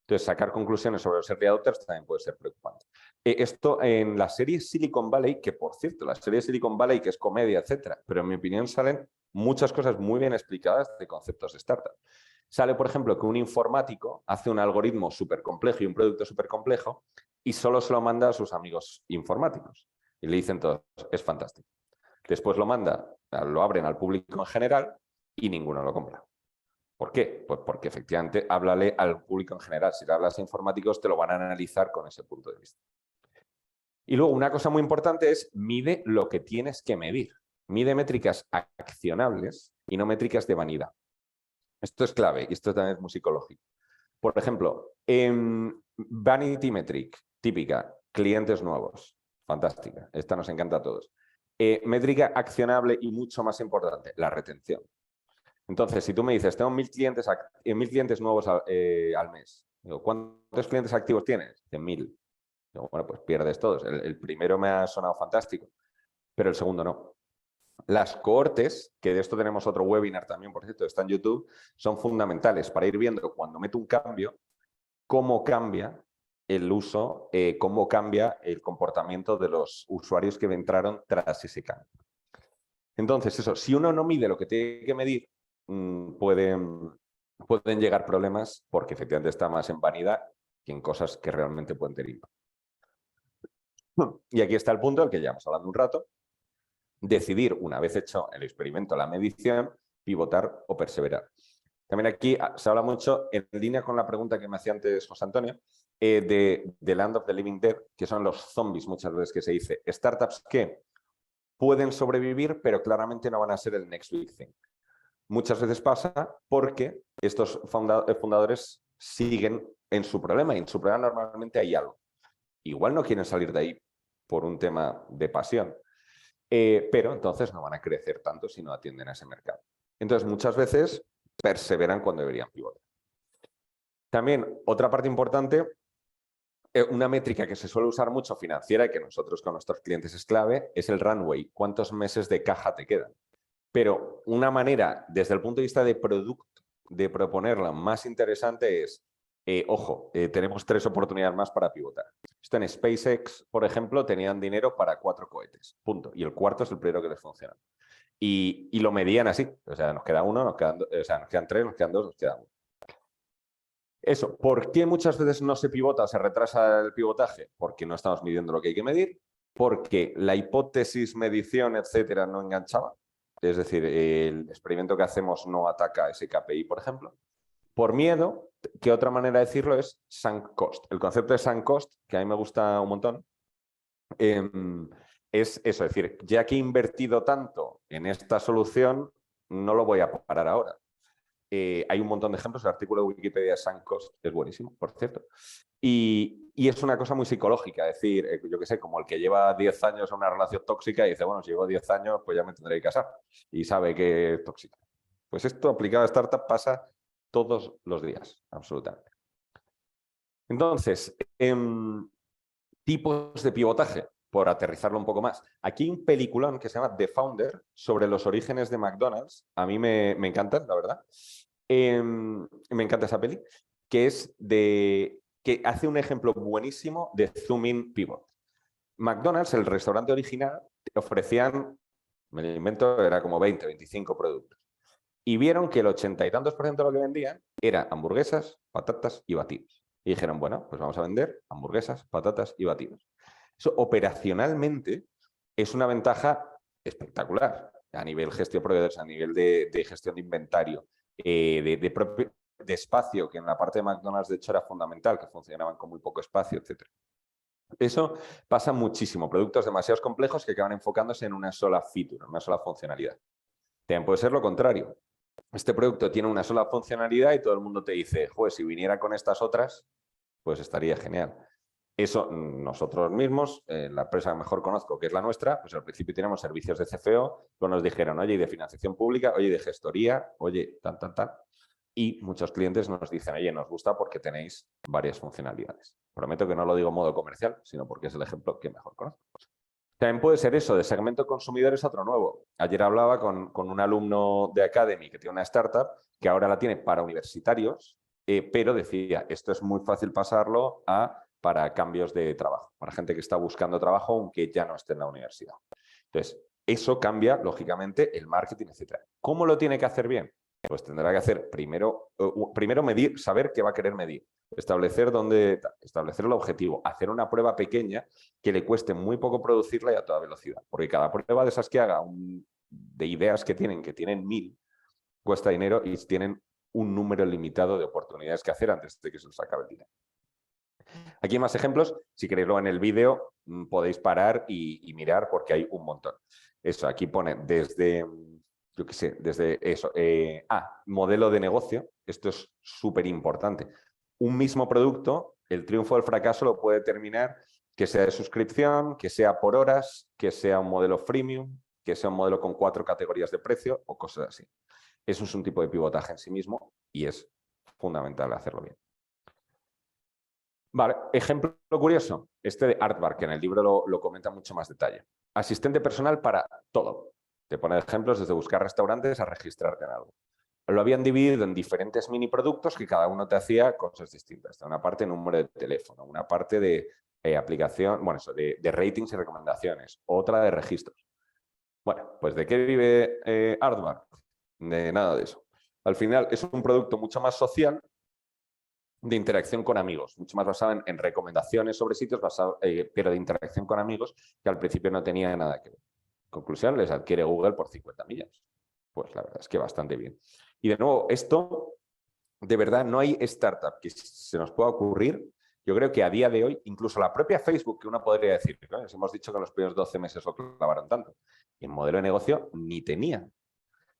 Entonces, sacar conclusiones sobre los early adopters también puede ser preocupante. Esto en la serie Silicon Valley, que por cierto, la serie Silicon Valley, que es comedia, etcétera, pero en mi opinión salen muchas cosas muy bien explicadas de conceptos de startup. Sale, por ejemplo, que un informático hace un algoritmo súper complejo y un producto súper complejo y solo se lo manda a sus amigos informáticos. Y le dicen todos, es fantástico. Después lo abren al público en general y ninguno lo compra. ¿Por qué? Pues porque efectivamente háblale al público en general. Si le hablas a informáticos, te lo van a analizar con ese punto de vista. Y luego una cosa muy importante es mide lo que tienes que medir. Mide métricas accionables y no métricas de vanidad. Esto es clave y esto también es muy psicológico. Por ejemplo, Vanity Metric, típica, clientes nuevos, fantástica, esta nos encanta a todos. Métrica accionable y mucho más importante, la retención. Entonces, si tú me dices, tengo 1000 clientes nuevos al mes, digo, ¿cuántos clientes activos tienes? 100.000. Bueno, pues pierdes todos. El primero me ha sonado fantástico, pero el segundo no. Las cohortes, que de esto tenemos otro webinar también, por cierto, está en YouTube, son fundamentales para ir viendo cuando meto un cambio, cómo cambia el uso, cómo cambia el comportamiento de los usuarios que entraron tras ese cambio. Entonces, eso, si uno no mide lo que tiene que medir, pueden llegar problemas porque efectivamente está más en vanidad que en cosas que realmente pueden tener impacto. Y aquí está el punto del que llevamos hablando un rato. Decidir, una vez hecho el experimento, la medición, pivotar o perseverar. También aquí se habla mucho, en línea con la pregunta que me hacía antes José Antonio, de Land of the Living Dead, que son los zombies muchas veces que se dice. Startups que pueden sobrevivir, pero claramente no van a ser el next big thing. Muchas veces pasa porque estos fundadores siguen en su problema y en su problema normalmente hay algo. Igual no quieren salir de ahí por un tema de pasión, pero entonces no van a crecer tanto si no atienden a ese mercado. Entonces, muchas veces perseveran cuando deberían pivotar. También, otra parte importante, una métrica que se suele usar mucho financiera y que nosotros con nuestros clientes es clave, es el runway. ¿Cuántos meses de caja te quedan? Pero una manera, desde el punto de vista de producto, de proponerla más interesante es, ojo, tenemos 3 oportunidades más para pivotar. Esto en SpaceX, por ejemplo, tenían dinero para 4 cohetes, punto. Y el cuarto es el primero que les funciona. Y lo medían así. O sea, nos queda uno, nos quedan 3, nos quedan 2, nos queda 1. Eso, ¿por qué muchas veces no se pivota o se retrasa el pivotaje? Porque no estamos midiendo lo que hay que medir, porque la hipótesis, medición, etcétera, no enganchaba. Es decir, el experimento que hacemos no ataca ese KPI, por ejemplo. Por miedo, que otra manera de decirlo es sunk cost. El concepto de sunk cost, que a mí me gusta un montón, es eso, es decir, ya que he invertido tanto en esta solución, no lo voy a parar ahora. Hay un montón de ejemplos, el artículo de Wikipedia de sunk cost es buenísimo, por cierto. Y es una cosa muy psicológica, es decir, yo qué sé, como el que lleva 10 años en una relación tóxica y dice, bueno, si llevo 10 años, pues ya me tendré que casar. Y sabe que es tóxica. Pues esto aplicado a startup pasa todos los días, absolutamente. Entonces, tipos de pivotaje, por aterrizarlo un poco más. Aquí hay un peliculón que se llama The Founder, sobre los orígenes de McDonald's. A mí me encanta, la verdad. Me encanta esa peli, que hace un ejemplo buenísimo de zoom in pivot. McDonald's, el restaurante original, ofrecían, me lo invento, era como 20, 25 productos. Y vieron que el 80 y tantos % de lo que vendían era hamburguesas, patatas y batidos. Y dijeron, bueno, pues vamos a vender hamburguesas, patatas y batidos. Eso operacionalmente es una ventaja espectacular a nivel gestión de proveedores, a nivel de gestión de inventario, de espacio, que en la parte de McDonald's de hecho era fundamental, que funcionaban con muy poco espacio, etc. Eso pasa muchísimo. Productos demasiado complejos que acaban enfocándose en una sola feature, una sola funcionalidad. También puede ser lo contrario. Este producto tiene una sola funcionalidad y todo el mundo te dice, joder, si viniera con estas otras, pues estaría genial. Eso nosotros mismos, la empresa que mejor conozco, que es la nuestra, pues al principio teníamos servicios de CFO, pues nos dijeron, oye, y de financiación pública, oye, de gestoría, oye, tal. Y muchos clientes nos dicen, oye, nos gusta porque tenéis varias funcionalidades. Prometo que no lo digo en modo comercial, sino porque es el ejemplo que mejor conozco. También puede ser eso, de segmento consumidor es otro nuevo. Ayer hablaba con un alumno de Academy que tiene una startup que ahora la tiene para universitarios, pero decía, esto es muy fácil pasarlo para cambios de trabajo, para gente que está buscando trabajo aunque ya no esté en la universidad. Entonces, eso cambia, lógicamente, el marketing, etc. ¿Cómo lo tiene que hacer bien? Pues tendrá que hacer primero medir, saber qué va a querer medir, establecer el objetivo, hacer una prueba pequeña que le cueste muy poco producirla y a toda velocidad. Porque cada prueba de esas que haga, de ideas que tienen 1000, cuesta dinero y tienen un número limitado de oportunidades que hacer antes de que se os acabe el dinero. Aquí hay más ejemplos. Si queréis luego en el vídeo podéis parar y mirar porque hay un montón. Eso, aquí pone desde yo qué sé, desde eso. Modelo de negocio. Esto es súper importante. Un mismo producto, el triunfo o el fracaso lo puede determinar que sea de suscripción, que sea por horas, que sea un modelo freemium, que sea un modelo con 4 categorías de precio o cosas así. Eso es un tipo de pivotaje en sí mismo y es fundamental hacerlo bien. Vale, ejemplo curioso, este de Artbar, que en el libro lo comenta mucho más detalle. Asistente personal para todo. Te pone ejemplos desde buscar restaurantes a registrarte en algo. Lo habían dividido en diferentes mini productos que cada uno te hacía cosas distintas. Una parte de número de teléfono, una parte de aplicación, bueno, eso, de ratings y recomendaciones, otra de registros. Bueno, pues ¿de qué vive Artbar? De nada de eso. Al final es un producto mucho más social, de interacción con amigos, mucho más basado en recomendaciones sobre sitios, pero de interacción con amigos, que al principio no tenía nada que ver. Conclusión, les adquiere Google por 50 millones. Pues la verdad es que bastante bien. Y de nuevo, esto, de verdad, no hay startup que se nos pueda ocurrir. Yo creo que a día de hoy, incluso la propia Facebook, que uno podría decir, ¿no? Hemos dicho que en los primeros 12 meses lo clavaron tanto, y en modelo de negocio ni tenía.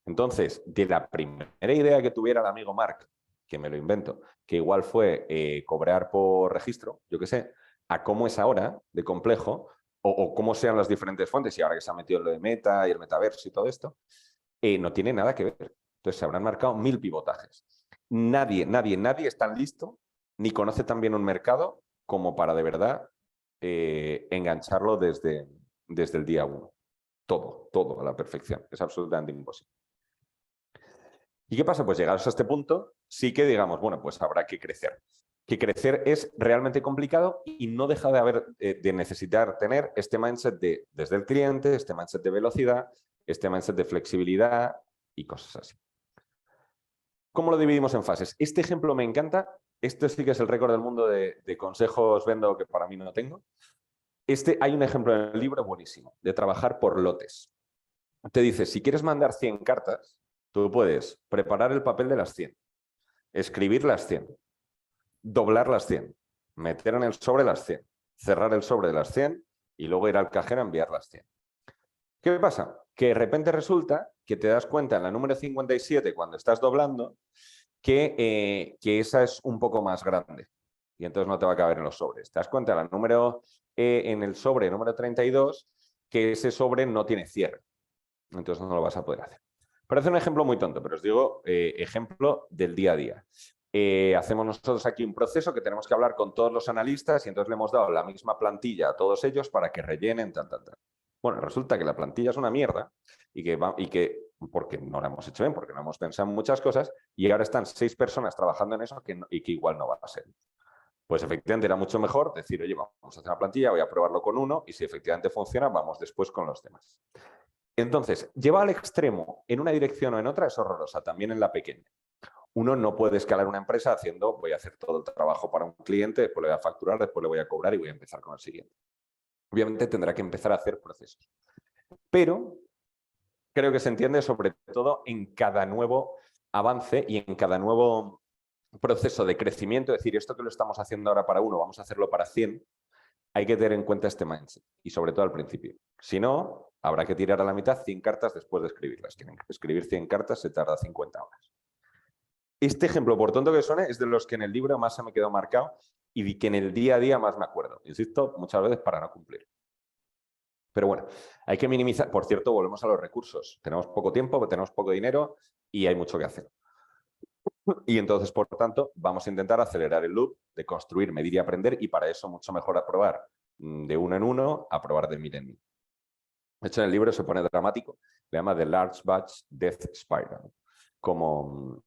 Entonces, de la primera idea que tuviera el amigo Mark, que me lo invento, que igual fue cobrar por registro, yo qué sé, a cómo es ahora de complejo, o cómo sean las diferentes fuentes, y ahora que se ha metido lo de Meta y el metaverso y todo esto, no tiene nada que ver. Entonces se habrán marcado 1000 pivotajes. Nadie es tan listo ni conoce tan bien un mercado como para de verdad engancharlo desde el día 1. Todo a la perfección. Es absolutamente imposible. ¿Y qué pasa? Pues llegados a este punto, sí que digamos, bueno, pues habrá que crecer. Que crecer es realmente complicado y no deja de necesitar tener este mindset desde el cliente, este mindset de velocidad, este mindset de flexibilidad y cosas así. ¿Cómo lo dividimos en fases? Este ejemplo me encanta. Esto sí que es el récord del mundo de consejos vendo que para mí no tengo. Hay un ejemplo en el libro buenísimo, de trabajar por lotes. Te dice, si quieres mandar 100 cartas, tú puedes preparar el papel de las 100, escribir las 100, doblar las 100, meter en el sobre las 100, cerrar el sobre de las 100 y luego ir al cajero a enviar las 100. ¿Qué pasa? Que de repente resulta que te das cuenta en la número 57, cuando estás doblando, que esa es un poco más grande y entonces no te va a caber en los sobres. Te das cuenta en el sobre número 32 que ese sobre no tiene cierre. Entonces no lo vas a poder hacer. Parece un ejemplo muy tonto, pero os digo ejemplo del día a día. Hacemos nosotros aquí un proceso que tenemos que hablar con todos los analistas y entonces le hemos dado la misma plantilla a todos ellos para que rellenen, tal. Bueno, resulta que la plantilla es una mierda y que porque no la hemos hecho bien, porque no hemos pensado en muchas cosas y ahora están 6 personas trabajando en eso y que igual no va a ser. Pues efectivamente era mucho mejor decir, oye, vamos a hacer una plantilla, voy a probarlo con uno y si efectivamente funciona, vamos después con los demás. Entonces, lleva al extremo en una dirección o en otra es horrorosa, también en la pequeña. Uno no puede escalar una empresa voy a hacer todo el trabajo para un cliente, después le voy a facturar, después le voy a cobrar y voy a empezar con el siguiente. Obviamente tendrá que empezar a hacer procesos. Pero creo que se entiende sobre todo en cada nuevo avance y en cada nuevo proceso de crecimiento, es decir, esto que lo estamos haciendo ahora para 1, vamos a hacerlo para 100, hay que tener en cuenta este mindset y sobre todo al principio. Si no, habrá que tirar a la mitad 100 cartas después de escribirlas. Escribir 100 cartas se tarda 50 horas. Este ejemplo, por tonto que suene, es de los que en el libro más se me quedó marcado y que en el día a día más me acuerdo. Insisto, muchas veces para no cumplir. Pero bueno, hay que minimizar. Por cierto, volvemos a los recursos. Tenemos poco tiempo, tenemos poco dinero y hay mucho que hacer. Y entonces, por tanto, vamos a intentar acelerar el loop de construir, medir y aprender y para eso mucho mejor aprobar de 1 en 1 a probar de 1000 en 1000. De hecho, en el libro se pone dramático, le llama The Large Batch Death Spiral, como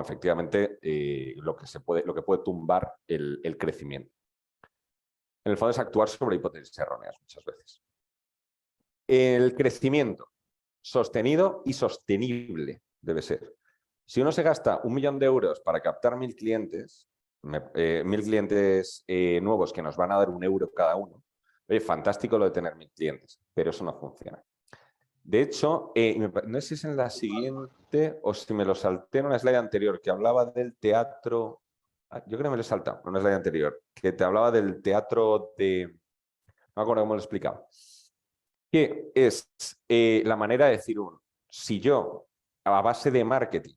efectivamente lo que puede tumbar el crecimiento. En el fondo es actuar sobre hipótesis erróneas muchas veces. El crecimiento sostenido y sostenible debe ser. Si uno se gasta 1 millón de euros para captar 1000 clientes, 1000 clientes nuevos que nos van a dar 1 euro cada uno, fantástico lo de tener 1000 clientes, pero eso no funciona. De hecho, no sé si es en la siguiente o si me lo salté en una slide anterior que hablaba del teatro. Yo creo que me lo he saltado, en una slide anterior, que te hablaba del teatro de. No me acuerdo cómo lo he explicado. Que es la manera de decir si yo a base de marketing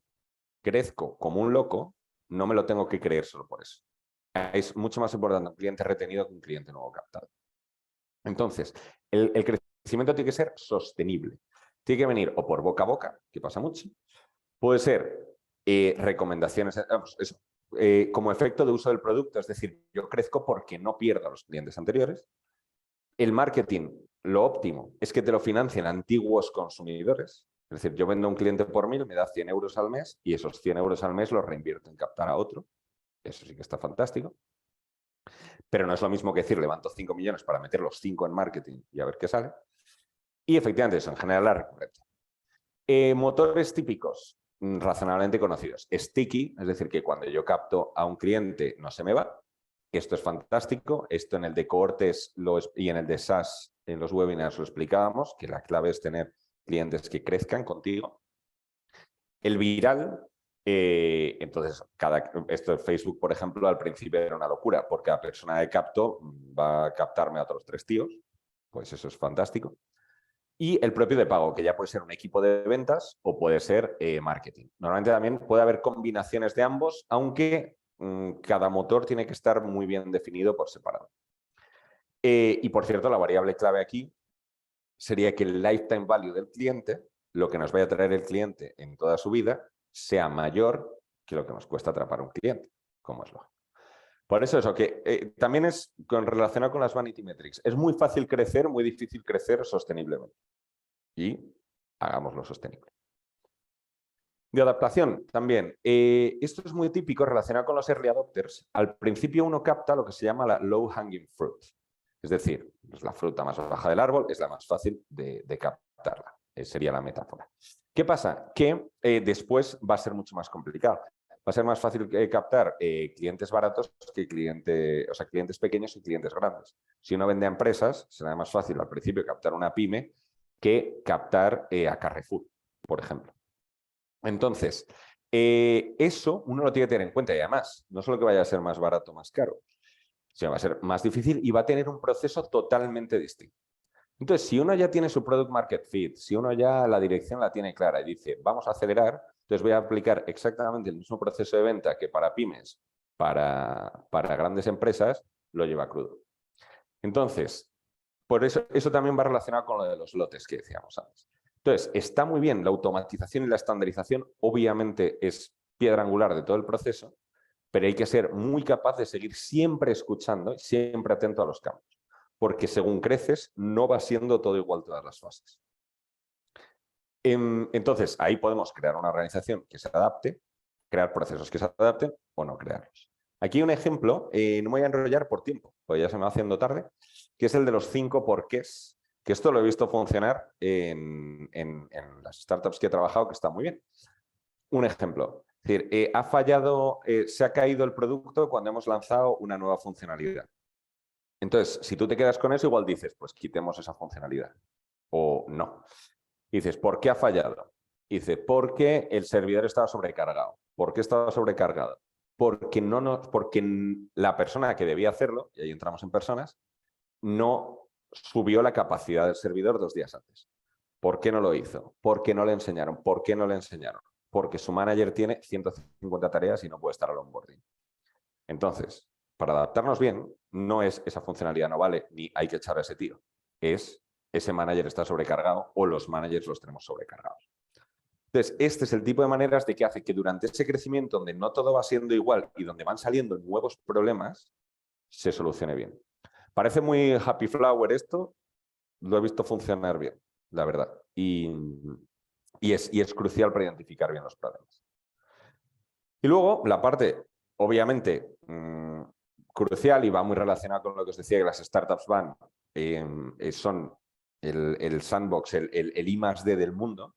crezco como un loco, no me lo tengo que creer solo por eso. Es mucho más importante un cliente retenido que un cliente nuevo captado. Entonces, el crecimiento tiene que ser sostenible. Tiene que venir o por boca a boca, que pasa mucho, puede ser recomendaciones, como efecto de uso del producto, es decir, yo crezco porque no pierdo a los clientes anteriores. El marketing, lo óptimo, es que te lo financien antiguos consumidores. Es decir, yo vendo a un cliente por 1.000, me da 100 euros al mes y esos 100 euros al mes los reinvierto en captar a otro. Eso sí que está fantástico. Pero no es lo mismo que decir, levanto 5 millones para meter los 5 en marketing y a ver qué sale. Y efectivamente eso, en general la recurrencia. Motores típicos, razonablemente conocidos. Sticky, es decir, que cuando yo capto a un cliente no se me va. Esto es fantástico. Esto en el de cohortes y en el de SaaS, en los webinars lo explicábamos, que la clave es tener clientes que crezcan contigo. El viral, entonces, esto de Facebook, por ejemplo, al principio era una locura, porque la persona que capto va a captarme a otros 3 tíos. Pues eso es fantástico. Y el propio de pago, que ya puede ser un equipo de ventas o puede ser marketing. Normalmente también puede haber combinaciones de ambos, aunque cada motor tiene que estar muy bien definido por separado. Y por cierto, la variable clave aquí sería que el lifetime value del cliente, lo que nos vaya a traer el cliente en toda su vida, sea mayor que lo que nos cuesta atrapar a un cliente, como es lógico. Por eso que también es relacionado con las vanity metrics. Es muy fácil crecer, muy difícil crecer sosteniblemente. Y hagámoslo sostenible. De adaptación también. Esto es muy típico relacionado con los early adopters. Al principio uno capta lo que se llama la low hanging fruit. Es decir, es la fruta más baja del árbol, es la más fácil de captarla. Sería la metáfora. ¿Qué pasa? Que después va a ser mucho más complicado. Va a ser más fácil captar clientes baratos que clientes pequeños y clientes grandes. Si uno vende a empresas, será más fácil al principio captar una pyme que captar a Carrefour, por ejemplo. Entonces, eso uno lo tiene que tener en cuenta y además, no solo que vaya a ser más barato o más caro, sino va a ser más difícil y va a tener un proceso totalmente distinto. Entonces, si uno ya tiene su product market fit, si uno ya la dirección la tiene clara y dice, vamos a acelerar, entonces voy a aplicar exactamente el mismo proceso de venta que para pymes, para grandes empresas, lo lleva crudo. Entonces, por eso también va relacionado con lo de los lotes que decíamos antes. Entonces, está muy bien la automatización y la estandarización, obviamente es piedra angular de todo el proceso, pero hay que ser muy capaz de seguir siempre escuchando y siempre atento a los cambios, porque según creces no va siendo todo igual todas las fases. Entonces, ahí podemos crear una organización que se adapte, crear procesos que se adapten o no crearlos. Aquí un ejemplo, no me voy a enrollar por tiempo, porque ya se me va haciendo tarde, que es el de los 5 porqués, que esto lo he visto funcionar en las startups que he trabajado, que está muy bien. Un ejemplo, es decir, ha fallado, se ha caído el producto cuando hemos lanzado una nueva funcionalidad. Entonces, si tú te quedas con eso, igual dices, pues quitemos esa funcionalidad. O no. Y dices, ¿por qué ha fallado? Y dice, porque el servidor estaba sobrecargado. ¿Por qué estaba sobrecargado? Porque la persona que debía hacerlo, y ahí entramos en personas, no subió la capacidad del servidor 2 días antes. ¿Por qué no lo hizo? Porque no le enseñaron. ¿Por qué no le enseñaron? Porque su manager tiene 150 tareas y no puede estar al onboarding. Entonces, para adaptarnos bien, no es esa funcionalidad no vale ni hay que echar a ese tío. Es ese manager está sobrecargado o los managers los tenemos sobrecargados. Entonces, este es el tipo de maneras de que hace que durante ese crecimiento donde no todo va siendo igual y donde van saliendo nuevos problemas, se solucione bien. Parece muy happy flower esto, lo he visto funcionar bien, la verdad. Y es crucial para identificar bien los problemas. Y luego, la parte, obviamente, crucial y va muy relacionada con lo que os decía que las startups son el sandbox, el I+D del mundo,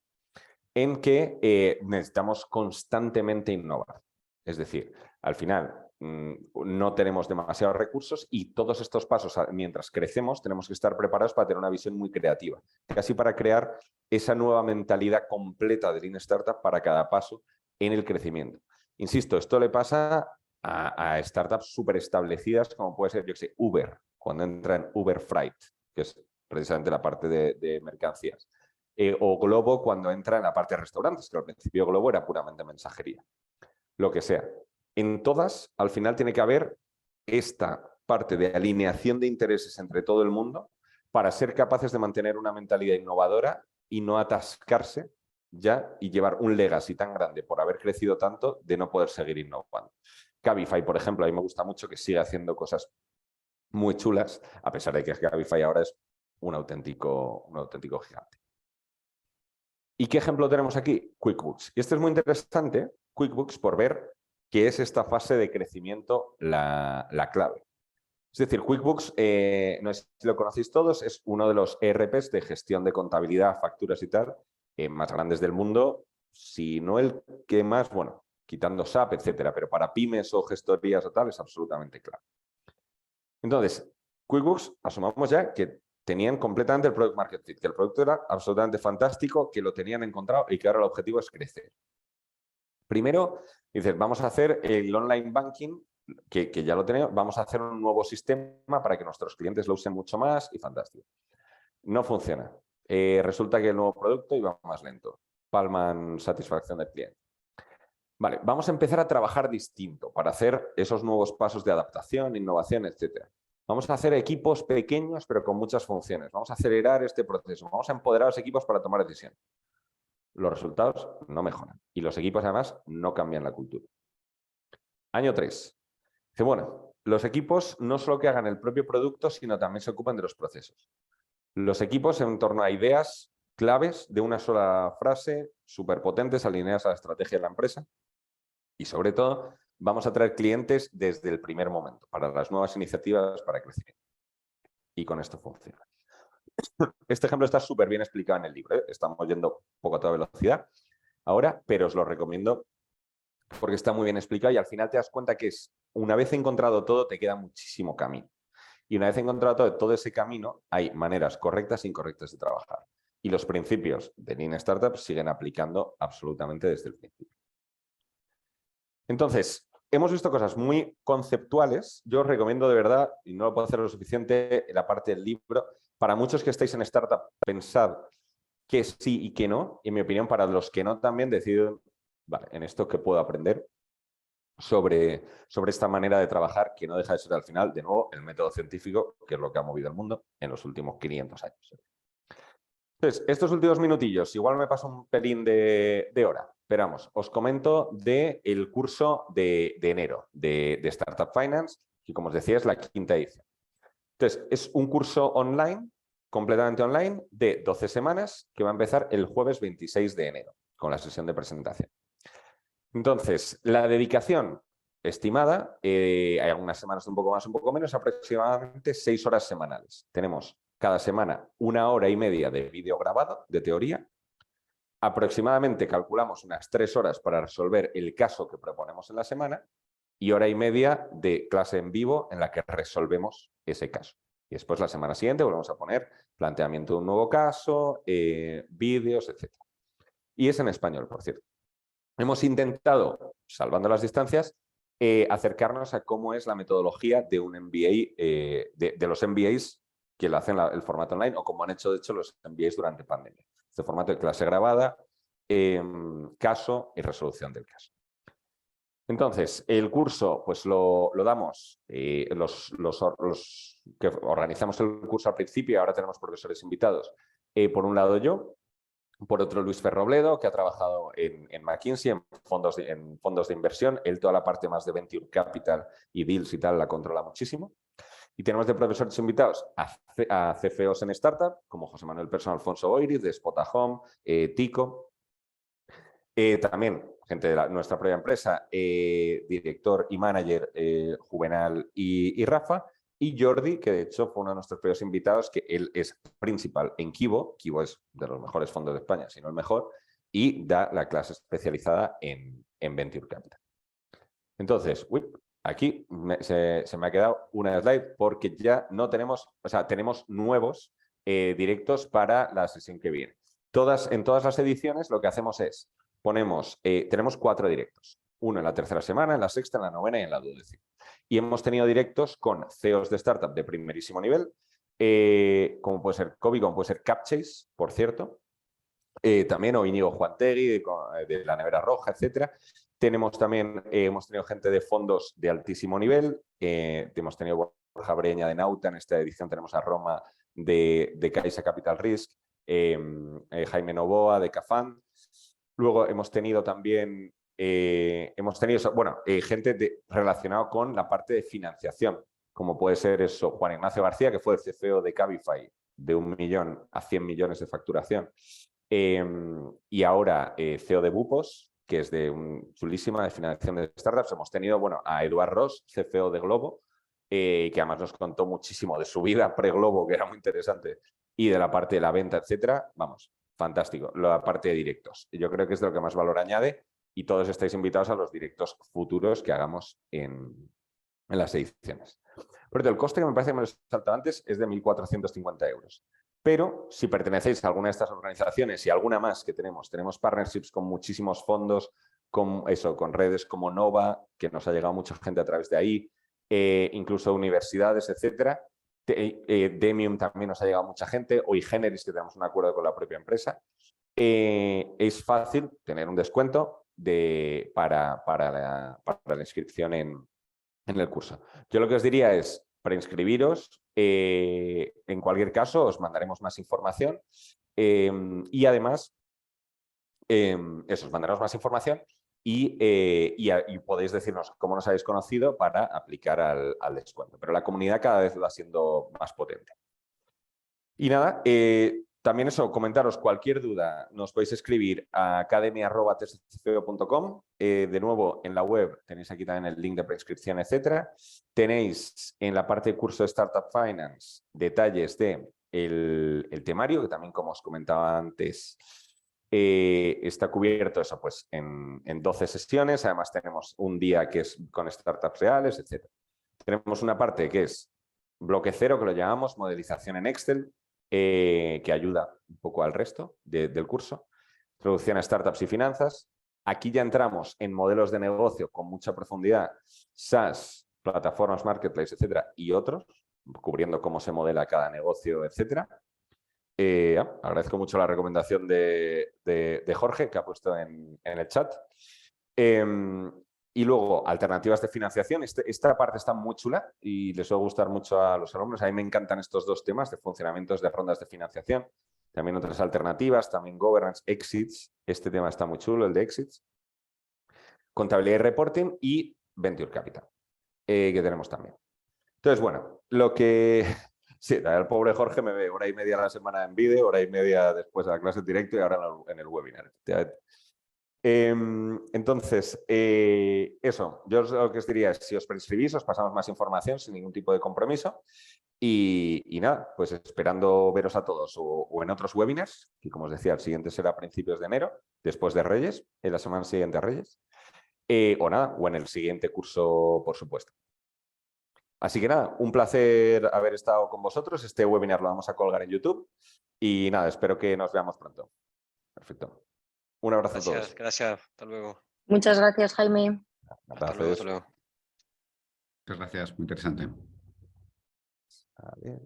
en que necesitamos constantemente innovar. Es decir, al final no tenemos demasiados recursos y todos estos pasos, mientras crecemos, tenemos que estar preparados para tener una visión muy creativa, casi para crear esa nueva mentalidad completa de Lean Startup para cada paso en el crecimiento. Insisto, esto le pasa a startups súper establecidas como puede ser, yo que sé, Uber, cuando entra en Uber Freight, que es precisamente la parte de mercancías. o Globo cuando entra en la parte de restaurantes, que al principio Globo era puramente mensajería. Lo que sea. En todas, al final tiene que haber esta parte de alineación de intereses entre todo el mundo para ser capaces de mantener una mentalidad innovadora y no atascarse ya y llevar un legacy tan grande por haber crecido tanto de no poder seguir innovando. Cabify, por ejemplo, a mí me gusta mucho que siga haciendo cosas muy chulas, a pesar de que Cabify ahora es un auténtico gigante. ¿Y qué ejemplo tenemos aquí? QuickBooks. Y este es muy interesante, QuickBooks, por ver qué es esta fase de crecimiento la clave. Es decir, QuickBooks, no sé si lo conocéis todos, es uno de los ERPs de gestión de contabilidad, facturas y tal, más grandes del mundo, si no el que más, bueno, quitando SAP, etcétera, pero para pymes o gestorías o tal es absolutamente clave. Entonces, QuickBooks, asumamos ya que tenían completamente el product market fit, que el producto era absolutamente fantástico, que lo tenían encontrado y que ahora el objetivo es crecer. Primero, dices, vamos a hacer el online banking, que ya lo tenemos, vamos a hacer un nuevo sistema para que nuestros clientes lo usen mucho más y fantástico. No funciona. Resulta que el nuevo producto iba más lento. Palman satisfacción del cliente. Vale, vamos a empezar a trabajar distinto para hacer esos nuevos pasos de adaptación, innovación, etcétera. Vamos a hacer equipos pequeños pero con muchas funciones. Vamos a acelerar este proceso. Vamos a empoderar a los equipos para tomar decisiones. Los resultados no mejoran y los equipos además no cambian la cultura. Año 3. Dice, bueno, los equipos no solo que hagan el propio producto, sino también se ocupan de los procesos. Los equipos en torno a ideas claves de una sola frase, súper potentes, alineadas a la estrategia de la empresa. Y sobre todo, vamos a traer clientes desde el primer momento para las nuevas iniciativas para crecimiento. Y con esto funciona. Este ejemplo está súper bien explicado en el libro, ¿eh? Estamos yendo un poco a toda velocidad ahora, pero os lo recomiendo porque está muy bien explicado y al final te das cuenta que es, una vez encontrado todo, te queda muchísimo camino. Y una vez encontrado todo ese camino, hay maneras correctas e incorrectas de trabajar. Y los principios de Lean Startup siguen aplicando absolutamente desde el principio. Entonces, hemos visto cosas muy conceptuales. Yo os recomiendo de verdad, y no lo puedo hacer lo suficiente, en la parte del libro, para muchos que estáis en Startup, pensad que sí y que no. Y en mi opinión, para los que no también, deciden, vale, en esto que puedo aprender sobre esta manera de trabajar que no deja de ser al final, de nuevo, el método científico, que es lo que ha movido el mundo en los últimos 500 años. Entonces, estos últimos minutillos, igual me paso un pelín de hora. Esperamos, os comento del curso de enero de Startup Finance, que como os decía es la 5ª edición. Entonces, es un curso online, completamente online, de 12 semanas, que va a empezar el jueves 26 de enero, con la sesión de presentación. Entonces, la dedicación estimada, hay algunas semanas un poco más, un poco menos, aproximadamente 6 horas semanales. Tenemos cada semana 1 hora y media de vídeo grabado, de teoría. Aproximadamente calculamos unas 3 horas para resolver el caso que proponemos en la semana y 1 hora y media de clase en vivo en la que resolvemos ese caso. Y después la semana siguiente volvemos a poner planteamiento de un nuevo caso, vídeos, etc. Y es en español, por cierto. Hemos intentado, salvando las distancias, acercarnos a cómo es la metodología de un MBA, de los MBAs que lo hacen el formato online o como han hecho, de hecho, los MBAs durante pandemia. Este formato de clase grabada, caso y resolución del caso. Entonces, el curso pues lo damos, los que organizamos el curso al principio y ahora tenemos profesores invitados. Por un lado yo, por otro Luis Ferrobledo, que ha trabajado en McKinsey, en fondos de inversión. Él toda la parte más de Venture Capital y Deals y tal la controla muchísimo. Y tenemos de profesores invitados a CFOs en Startup, como José Manuel Persson, Alfonso Boiriz, de Spotahome, Tico. También gente de nuestra propia empresa, director y manager Juvenal y Rafa. Y Jordi, que de hecho fue uno de nuestros primeros invitados, que él es principal en Kibo. Kibo es de los mejores fondos de España, si no el mejor, y da la clase especializada en Venture Capital. Entonces, aquí se me ha quedado una slide porque ya no tenemos, o sea, tenemos nuevos directos para la sesión que viene. En todas las ediciones lo que hacemos es, tenemos 4 directos. Uno en la 3ª semana, en la 6ª, en la 9ª y en la 12ª. Y hemos tenido directos con CEOs de startup de primerísimo nivel, como puede ser Kobe, como puede ser Capchase, por cierto, también, o Íñigo Juantegui de la Nevera Roja, etcétera. Tenemos también, hemos tenido gente de fondos de altísimo nivel, hemos tenido Borja Breña de Nauta, en esta edición tenemos a Roma de Caixa Capital Risk, Jaime Novoa de Cafán. Luego hemos tenido también, gente relacionada con la parte de financiación, como puede ser eso, Juan Ignacio García, que fue el CFO de Cabify, de 1 millón a 100 millones de facturación. Y ahora CEO de Bupos, que es chulísima de financiación de startups. Hemos tenido a Eduard Ross, CFO de Globo, que además nos contó muchísimo de su vida pre-Globo, que era muy interesante, y de la parte de la venta, etcétera. Vamos, fantástico. La parte de directos. Yo creo que es de lo que más valor añade y todos estáis invitados a los directos futuros que hagamos en las ediciones. Por cierto, el coste, que me parece que me lo he saltado antes, es de 1.450 euros. Pero si pertenecéis a alguna de estas organizaciones y alguna más que tenemos partnerships con muchísimos fondos, con redes como Nova, que nos ha llegado mucha gente a través de ahí, incluso universidades, etcétera. Demium también nos ha llegado mucha gente, o iGeneris, que tenemos un acuerdo con la propia empresa. Es fácil tener un descuento para la inscripción en el curso. Yo lo que os diría es preinscribiros. En cualquier caso, os mandaremos más información y además, os mandaremos más información y podéis decirnos cómo nos habéis conocido para aplicar al descuento. Pero la comunidad cada vez va siendo más potente. Y nada, también comentaros cualquier duda, nos podéis escribir a academia@testcfo.com. De nuevo, en la web tenéis aquí también el link de preinscripción, etcétera. Tenéis en la parte de curso de Startup Finance detalles del temario, que también, como os comentaba antes, está cubierto en 12 sesiones. Además, tenemos un día que es con startups reales, etcétera. Tenemos una parte que es bloque cero, que lo llamamos modelización en Excel, que ayuda un poco al resto del curso. Introducción a startups y finanzas. Aquí ya entramos en modelos de negocio con mucha profundidad, SaaS, plataformas, marketplace, etcétera, y otros, cubriendo cómo se modela cada negocio, etcétera. Agradezco mucho la recomendación de Jorge, que ha puesto en el chat. Y luego, alternativas de financiación. Esta parte está muy chula y les va a gustar mucho a los alumnos. A mí me encantan estos dos temas de funcionamientos de rondas de financiación. También otras alternativas, también governance, exits. Este tema está muy chulo, el de exits. Contabilidad y reporting y venture capital, que tenemos también. Entonces, bueno, lo que... Sí, el pobre Jorge me ve 1 hora y media a la semana en vídeo, 1 hora y media después de la clase en directo y ahora en el webinar. Entonces, eso, yo lo que os diría es, si os preinscribís, os pasamos más información sin ningún tipo de compromiso y nada, pues esperando veros a todos o en otros webinars, que como os decía, el siguiente será a principios de enero, después de Reyes, en la semana siguiente a Reyes, o en el siguiente curso, por supuesto. Así que nada, un placer haber estado con vosotros. Este webinar lo vamos a colgar en YouTube y nada, espero que nos veamos pronto. Perfecto. Un abrazo a todos. Gracias. Hasta luego. Muchas gracias, Jaime. Hasta luego. Muchas gracias, muy interesante. A ver.